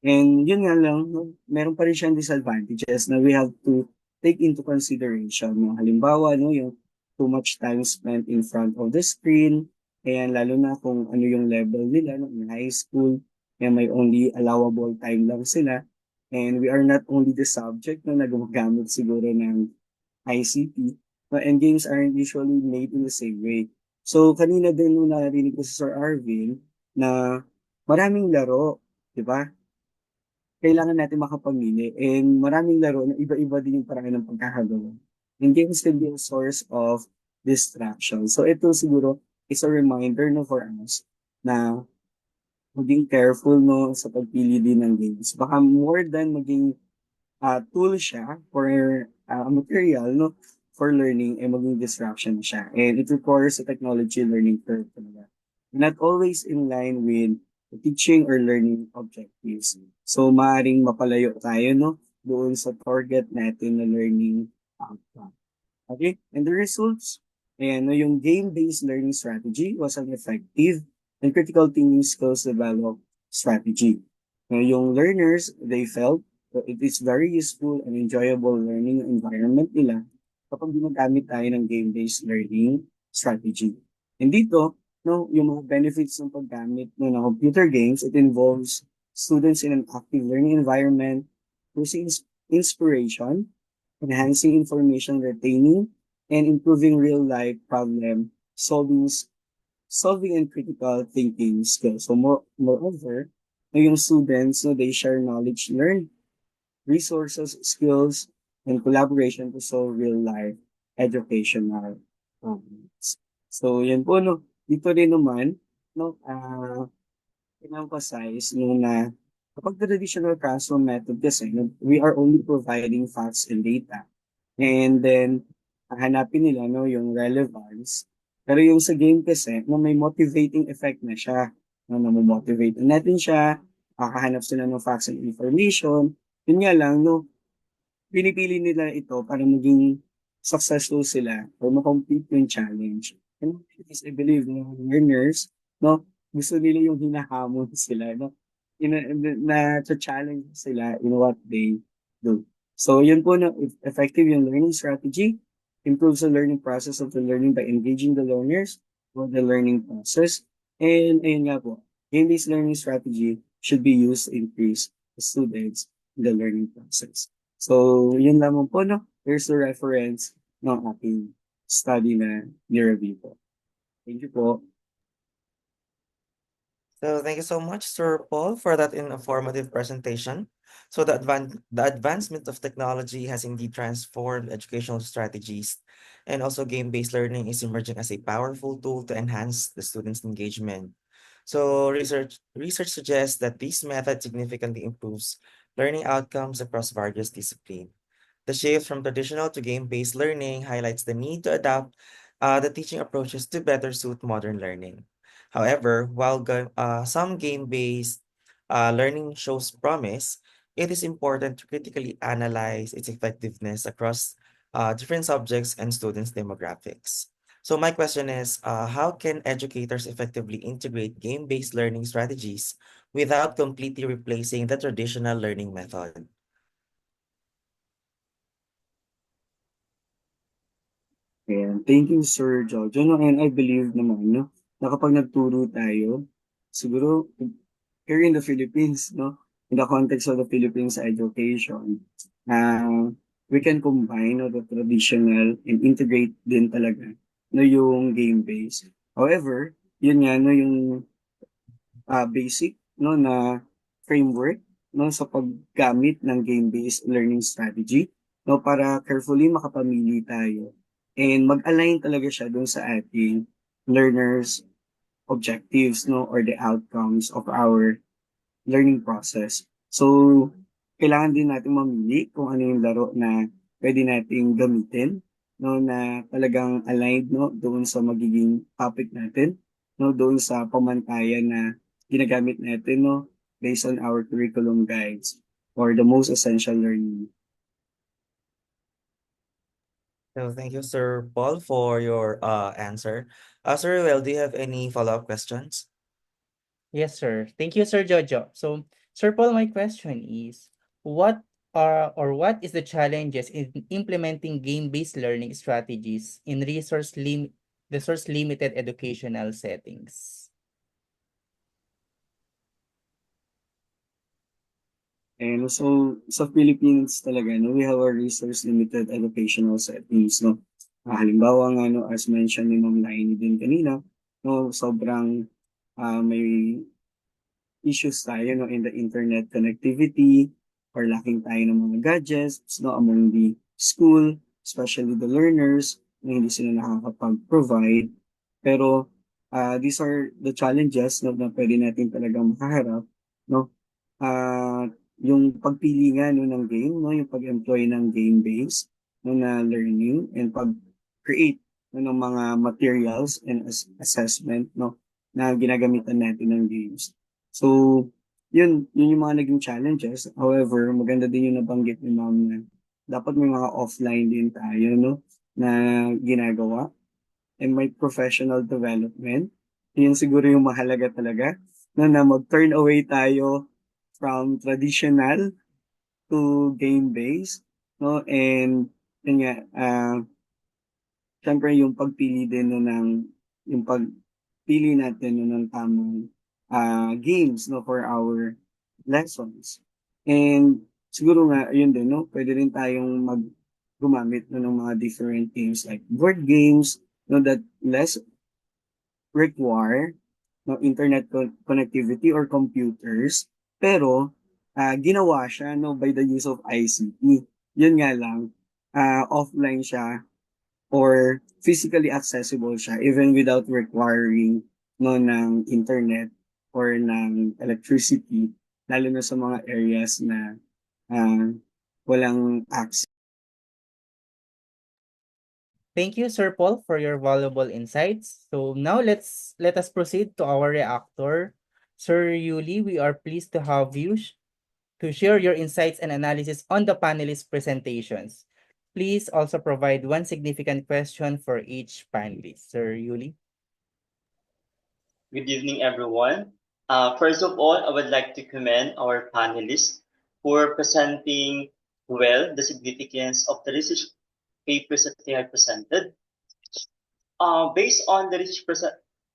And yun nga lang, no, meron pa rin siyang disadvantages na we have to take into consideration. No? Halimbawa, no, yung too much time spent in front of the screen, and lalo na kung ano yung level nila no, in high school, and may only allowable time lang sila. And we are not only the subject no, na gumagamit siguro ng ICT, no, and games aren't usually made in the same way. So, kanina din nung narinig ko sa Sir Arvin na maraming laro, di ba? Kailangan natin makapamili and maraming laro na iba-iba din yung paraan ng pagkakagawa. And games can be a source of distraction. So, ito siguro is a reminder no, for us na maging careful no, sa pagpili din ng games. Baka more than maging tool siya for material no, for learning, maging distraction siya. And it requires a technology learning curve talaga. Not always in line with the teaching or learning objectives. So, maaaring mapalayo tayo, no, doon sa target natin na learning outcome. Okay? And the results, ayan, no, yung game-based learning strategy was an effective and critical thinking skills developed strategy. Yung learners, they felt that it is very useful and enjoyable learning environment nila kapag ginagamit tayo ng game-based learning strategy. And dito, no, yung mga benefits ng paggamit no, ng computer games, it involves students in an active learning environment, boosting inspiration, enhancing information retaining, and improving real-life problem solving and critical thinking skills. So moreover, no, yung students, no, they share knowledge learned, resources, skills, and collaboration to solve real-life educational problems. So, yan po, no. Dito rin naman, no, in-emphasize no, na kapag traditional classroom method kasi, no, we are only providing facts and data. And then, hanapin nila, no, yung relevance. Pero yung sa game kasi, no, may motivating effect na siya. No, motivate natin siya, kakahanap sila ng facts and information. Yun nga lang, no, pinipili nila ito para maging successful sila or makomplete yung challenge. And is, I believe, no, learners, no, gusto nila yung hinahamon sila, no, na-challenge sila in what they do. So, yun po, no, effective yung learning strategy, improves the learning process of the learning by engaging the learners with the learning process, And ayun nga po, game-based learning strategy should be used to increase the students in the learning process. So, yun lamang po, no? Here's the reference ng aking study na ni-review po. Thank you po. So thank you so much, Sir Paul, for that informative presentation. So the advancement of technology has indeed transformed educational strategies, and also game-based learning is emerging as a powerful tool to enhance the students' engagement. So research suggests that this method significantly improves learning outcomes across various disciplines. The shift from traditional to game-based learning highlights the need to adapt the teaching approaches to better suit modern learning. However, while some game-based learning shows promise, it is important to critically analyze its effectiveness across different subjects and students' demographics. So my question is, how can educators effectively integrate game-based learning strategies without completely replacing the traditional learning method? Ayan. Thank you, Sir Jojo. No? And I believe naman, no, na kapag nagturo tayo, siguro, here in the Philippines, no, in the context of the Philippines education, we can combine, no, the traditional and integrate din talaga, no, yung game-based. However, yun nga, no, yung basic, no, na framework, no, sa paggamit ng game-based learning strategy, no, para carefully makapamili tayo and mag-align talaga siya dun sa ating learners objectives, no, or the outcomes of our learning process. So, kailangan din natin mamili kung ano yung laro na pwede nating gamitin, no, na talagang aligned, no, doon sa magiging topic natin, no, doon sa pamantayan na ginagamit natin, no, based on our curriculum guides or the most essential learning. So thank you, Sir Paul, for your answer. Sir Ruel, do you have any follow-up questions? Yes, sir. Thank you, Sir Jojo. So, Sir Paul, my question is, what what is the challenges in implementing game-based learning strategies in resource limited educational settings? And so, sa Philippines talaga, no, we have a resource-limited educational settings, no. Halimbawa nga, no, as mentioned ni Ma'am Laini din kanina, no, sobrang may issues tayo, no, in the internet connectivity or lacking tayo ng mga gadgets, no, among the school, especially the learners, na hindi sila nakakapag-provide. Pero, these are the challenges, no, na pwede natin talagang makaharap, no. Ah, yung pagpili nga, no, ng game, no, yung pag-employ ng game-based, no, na learning and pag-create, no, ng mga materials and assessment, no, na ginagamitan natin ng games. So, yun yung mga naging challenges. However, maganda din yung nabanggit ni Ma'am na dapat may mga offline din tayo, no, na ginagawa and may professional development. Yun siguro yung mahalaga talaga, no, na mag-turn away tayo from traditional to game-based, no, and yun nga, syempre yung pagpili din no, yung pagpili natin no, ng tamang games, no, for our lessons. And siguro nga, yun din, no, pwede rin tayong gumamit no, ng mga different games like board games, no, that less require no, internet connectivity or computers, pero ginawa siya no, by the use of ICT. Yun nga lang, offline siya or physically accessible siya even without requiring no, ng internet or ng electricity, lalo na sa mga areas na walang access. Thank you, Sir Paul, for your valuable insights. So now let us proceed to our reactor. Sir Yuli, we are pleased to have you to share your insights and analysis on the panelist presentations. Please also provide one significant question for each panelist. Sir Yuli. Good evening, everyone. First of all, I would like to commend our panelists for presenting well the significance of the research papers that they have presented. Based on the research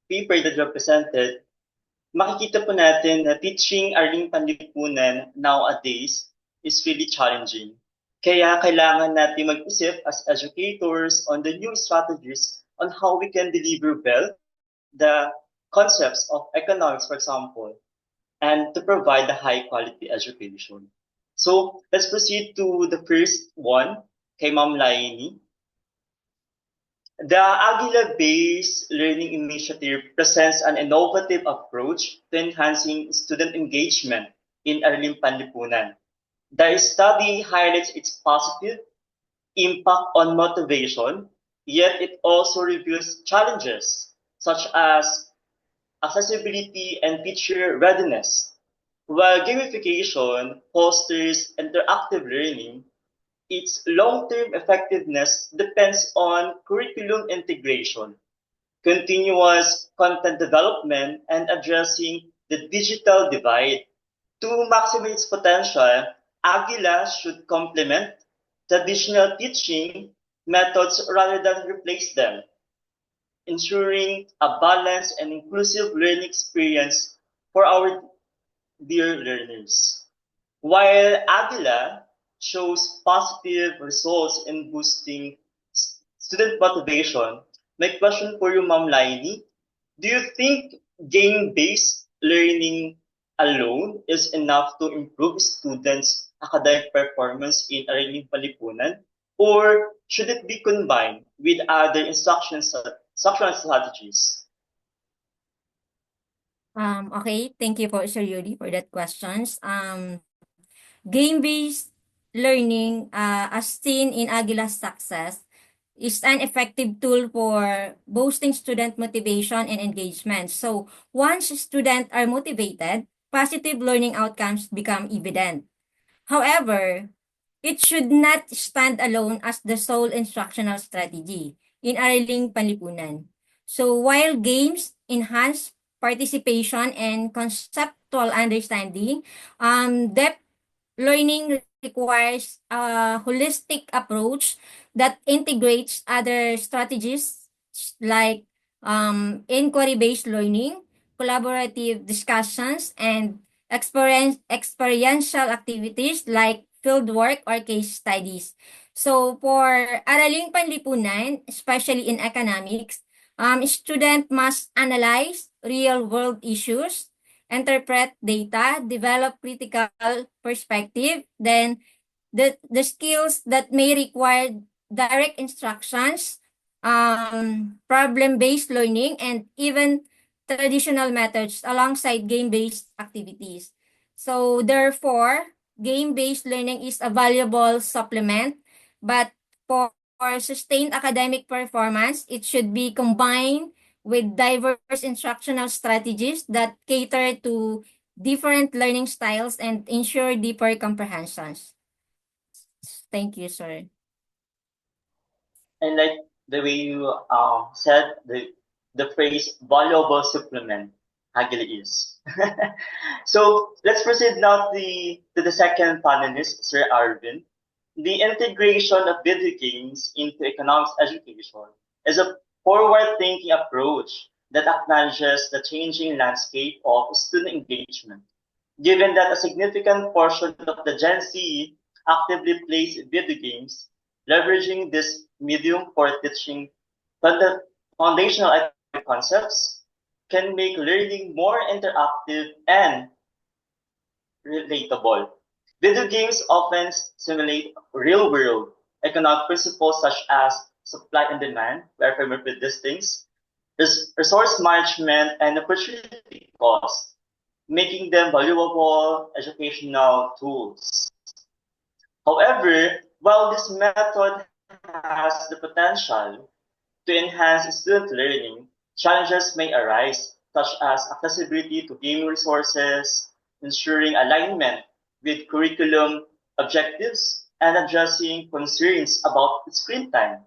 paper that you presented, makikita po natin na teaching Arling Panlipunan nowadays is really challenging. Kaya kailangan natin mag-isip as educators on the new strategies on how we can deliver well the concepts of economics, for example, and to provide a high quality education. So let's proceed to the first one, kay Ma'am Laini. The Aguila-based learning initiative presents an innovative approach to enhancing student engagement in Arling Panlipunan. The study highlights its positive impact on motivation, yet it also reveals challenges such as accessibility and teacher readiness. While gamification fosters interactive learning, its long-term effectiveness depends on curriculum integration, continuous content development, and addressing the digital divide. To maximize potential, Aguila should complement traditional teaching methods rather than replace them, ensuring a balanced and inclusive learning experience for our dear learners. While Aguila shows positive results in boosting student motivation, my question for you, Ma'am Laini, do you think game-based learning alone is enough to improve students' academic performance in Arling Panlipunan? Or should it be combined with other instructional strategies? Okay, thank you for Sir Yuri for that questions. Game-based learning, as seen in Aguila's success, is an effective tool for boosting student motivation and engagement. So once students are motivated, positive learning outcomes become evident. However, it should not stand alone as the sole instructional strategy in Arling Panlipunan. So while games enhance participation and conceptual understanding, depth learning requires a holistic approach that integrates other strategies like inquiry-based learning, collaborative discussions, and experiential activities like fieldwork or case studies. So for Araling Panlipunan, especially in economics, student must analyze real-world issues, interpret data, develop critical perspective, then the skills that may require direct instructions, problem-based learning, and even traditional methods alongside game-based activities. So therefore, game-based learning is a valuable supplement, but for sustained academic performance, it should be combined with diverse instructional strategies that cater to different learning styles and ensure deeper comprehensions. Thank you, sir. And like the way you said the phrase valuable supplement Agile is. So let's proceed now to the second panelist, Sir Arvin. The integration of video games into economics education is a forward-thinking approach that acknowledges the changing landscape of student engagement. Given that a significant portion of the Gen Z actively plays video games, leveraging this medium for teaching foundational economic concepts can make learning more interactive and relatable. Video games often simulate real-world economic principles such as supply and demand, we are familiar with these things, resource management, and opportunity cost, making them valuable educational tools. However, while this method has the potential to enhance student learning, challenges may arise, such as accessibility to game resources, ensuring alignment with curriculum objectives, and addressing concerns about screen time.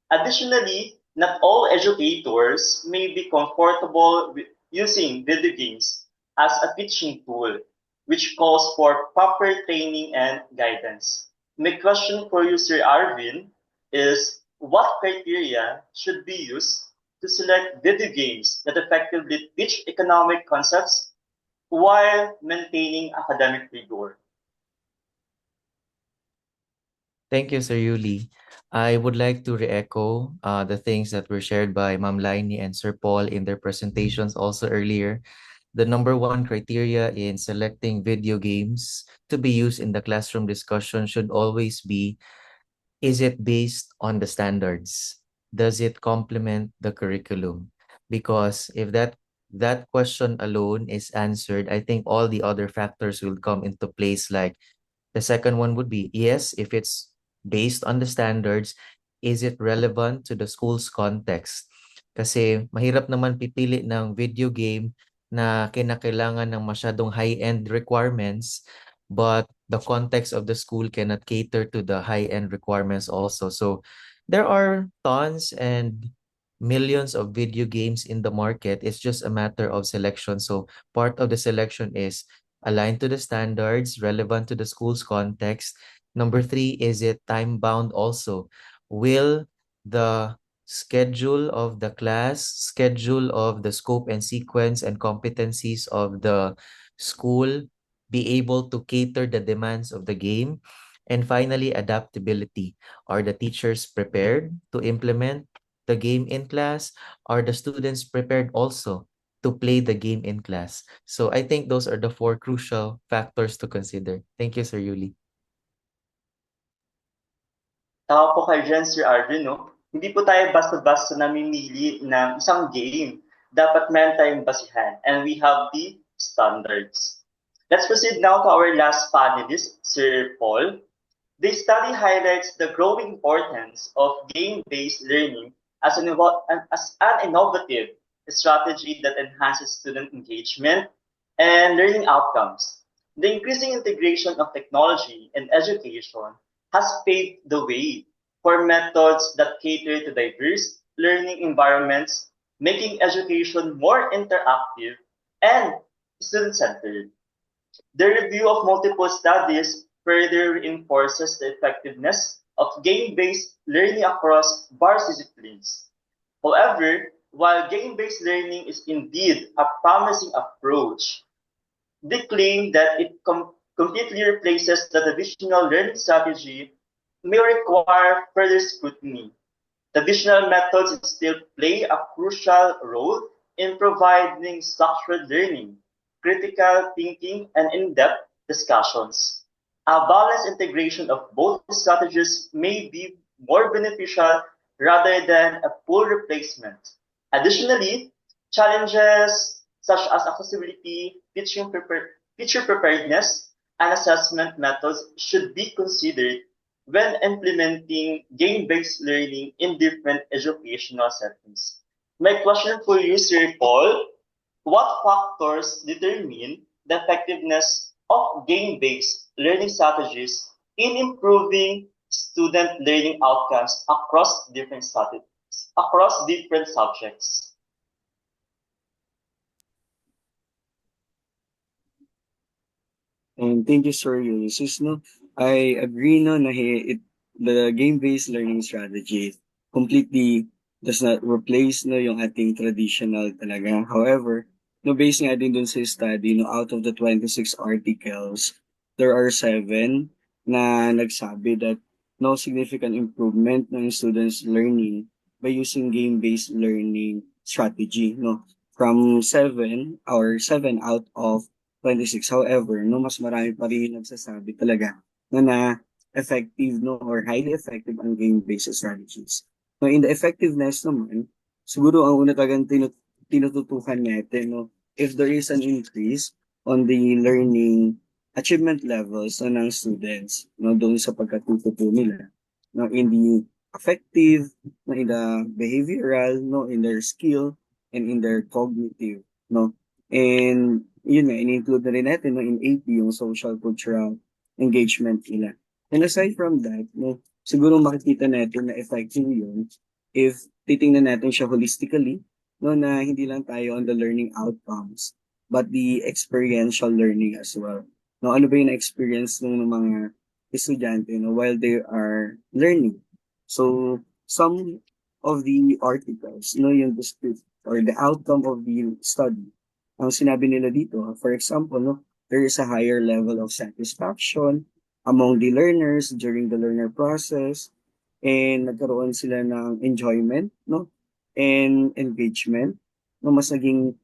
Additionally, not all educators may be comfortable with using video games as a teaching tool, which calls for proper training and guidance. My question for you, Sir Arvin, is what criteria should be used to to select video games that effectively teach economic concepts while maintaining academic rigor. Thank you, Sir Yuli. I would like to re-echo the things that were shared by Ma'am Lainey and Sir Paul in their presentations also earlier. The number one criteria in selecting video games to be used in the classroom discussion should always be, is it based on the standards? Does it complement the curriculum? Because if that question alone is answered, I think all the other factors will come into place. Like the second one would be, yes, if it's based on the standards, is it relevant to the school's context? Kasi mahirap naman pipili ng video game na kinakailangan ng masyadong high-end requirements, but the context of the school cannot cater to the high-end requirements also. So there are tons and millions of video games in the market. It's just a matter of selection. So part of the selection is aligned to the standards, relevant to the school's context. Number three, is it time-bound also? Will the schedule of the class, schedule of the scope and sequence and competencies of the school be able to cater the demands of the game? And finally, adaptability. Are the teachers prepared to implement the game in class? Are the students prepared also to play the game in class? So I think those are the four crucial factors to consider. Thank you, Sir Yuli. Tama po kayo dyan, Sir Arvin, no? Hindi po tayo basta-basta namimili ng isang game. Dapat meron tayong basihan. And we have the standards. Let's proceed now to our last panelist, Sir Paul. The study highlights the growing importance of game-based learning as an innovative strategy that enhances student engagement and learning outcomes. The increasing integration of technology in education has paved the way for methods that cater to diverse learning environments, making education more interactive and student-centered. The review of multiple studies further reinforces the effectiveness of game-based learning across various disciplines. However, while game-based learning is indeed a promising approach, the claim that it completely replaces the traditional learning strategy may require further scrutiny. Traditional methods still play a crucial role in providing structured learning, critical thinking, and in-depth discussions. A balanced integration of both strategies may be more beneficial rather than a full replacement. Additionally, challenges such as accessibility, teacher preparedness, and assessment methods should be considered when implementing game-based learning in different educational settings. My question for you, Sir Paul, what factors determine the effectiveness of game-based learning strategies in improving student learning outcomes across different subjects? And thank you, Sir Ulysses. No, I agree no, na the game-based learning strategy completely does not replace no yung ating traditional talaga. However, no, based nga din dun sa study, no, out of the 26 articles, there are 7 na nagsabi that no significant improvement ng students' learning by using game-based learning strategy. No, from 7 out of 26. However, no, mas marami pa rin yung nagsasabi talaga na effective no or highly effective ang game-based strategies. No, in the effectiveness naman, siguro ang una talagang tinututukan natin no if there is an increase on the learning achievement levels no, ng students no doon sa pagkatuto po nila no in the affective no in the behavioral no in their skill and in their cognitive no and yun nga in-include na rin natin no in AP yung social cultural engagement nila. And aside from that no siguro makikita natin na effective yun if titingnan natin siya holistically no na hindi lang tayo on the learning outcomes but the experiential learning as well. No, ano ba yung experience ng mga estudyante no while they are learning. So some of the articles, no, yung description or the outcome of the study. Ang sinabi nila dito, for example, no, there is a higher level of satisfaction among the learners during the learner process, and nagkaroon sila ng enjoyment, no, and engagement, no, mas naging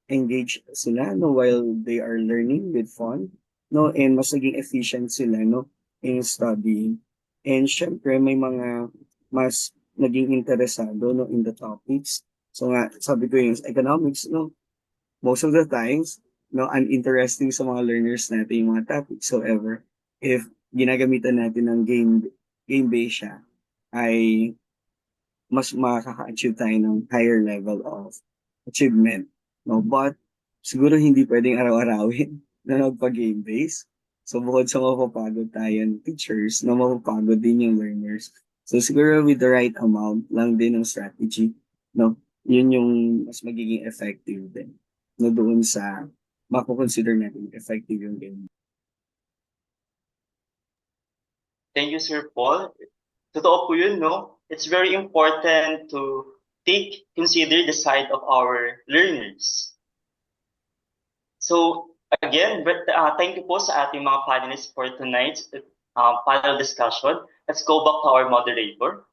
engaged sila, no, while they are learning with fun, no, and mas naging efficient sila, no, in studying. And syempre, may mga mas naging interesado, no, in the topics. So nga, sabi ko yung economics, no, most of the times, no, uninteresting sa mga learners natin yung mga topics. However, if ginagamitan natin ng game-based siya, ay mas makaka-achieve tayo ng higher level of achievement. No? But, siguro hindi pwedeng araw-arawin na magpa-game base. So, bukod sa mapapagod tayo ng teachers, na mapapagod din yung learners. So, siguro with the right amount lang din ng strategy, no? Yun yung mas magiging effective din. No, doon sa mako-consider natin effective yung game. Thank you, Sir Paul. Totoo po yun, no? It's very important to consider the side of our learners. So, again, thank you po sa ating mga panelists for tonight's panel discussion. Let's go back to our moderator.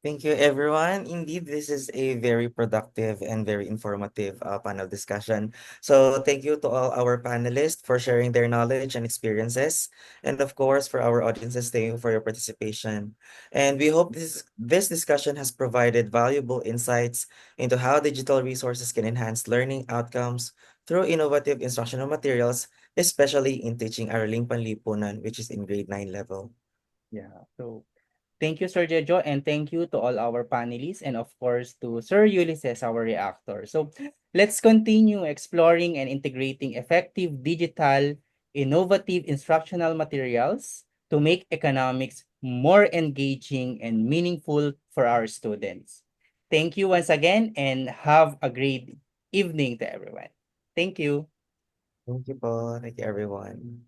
Thank you, everyone. Indeed, this is a very productive and very informative panel discussion. So thank you to all our panelists for sharing their knowledge and experiences. And of course, for our audiences, thank you for your participation. And we hope this discussion has provided valuable insights into how digital resources can enhance learning outcomes through innovative instructional materials, especially in teaching Araling Panlipunan, which is in grade 9 level. Yeah. So thank you, Sir Jejo, and thank you to all our panelists, and of course to Sir Ulysses, our reactor. So let's continue exploring and integrating effective digital, innovative instructional materials to make economics more engaging and meaningful for our students. Thank you once again, and have a great evening to everyone. Thank you. Thank you po. Thank you, everyone.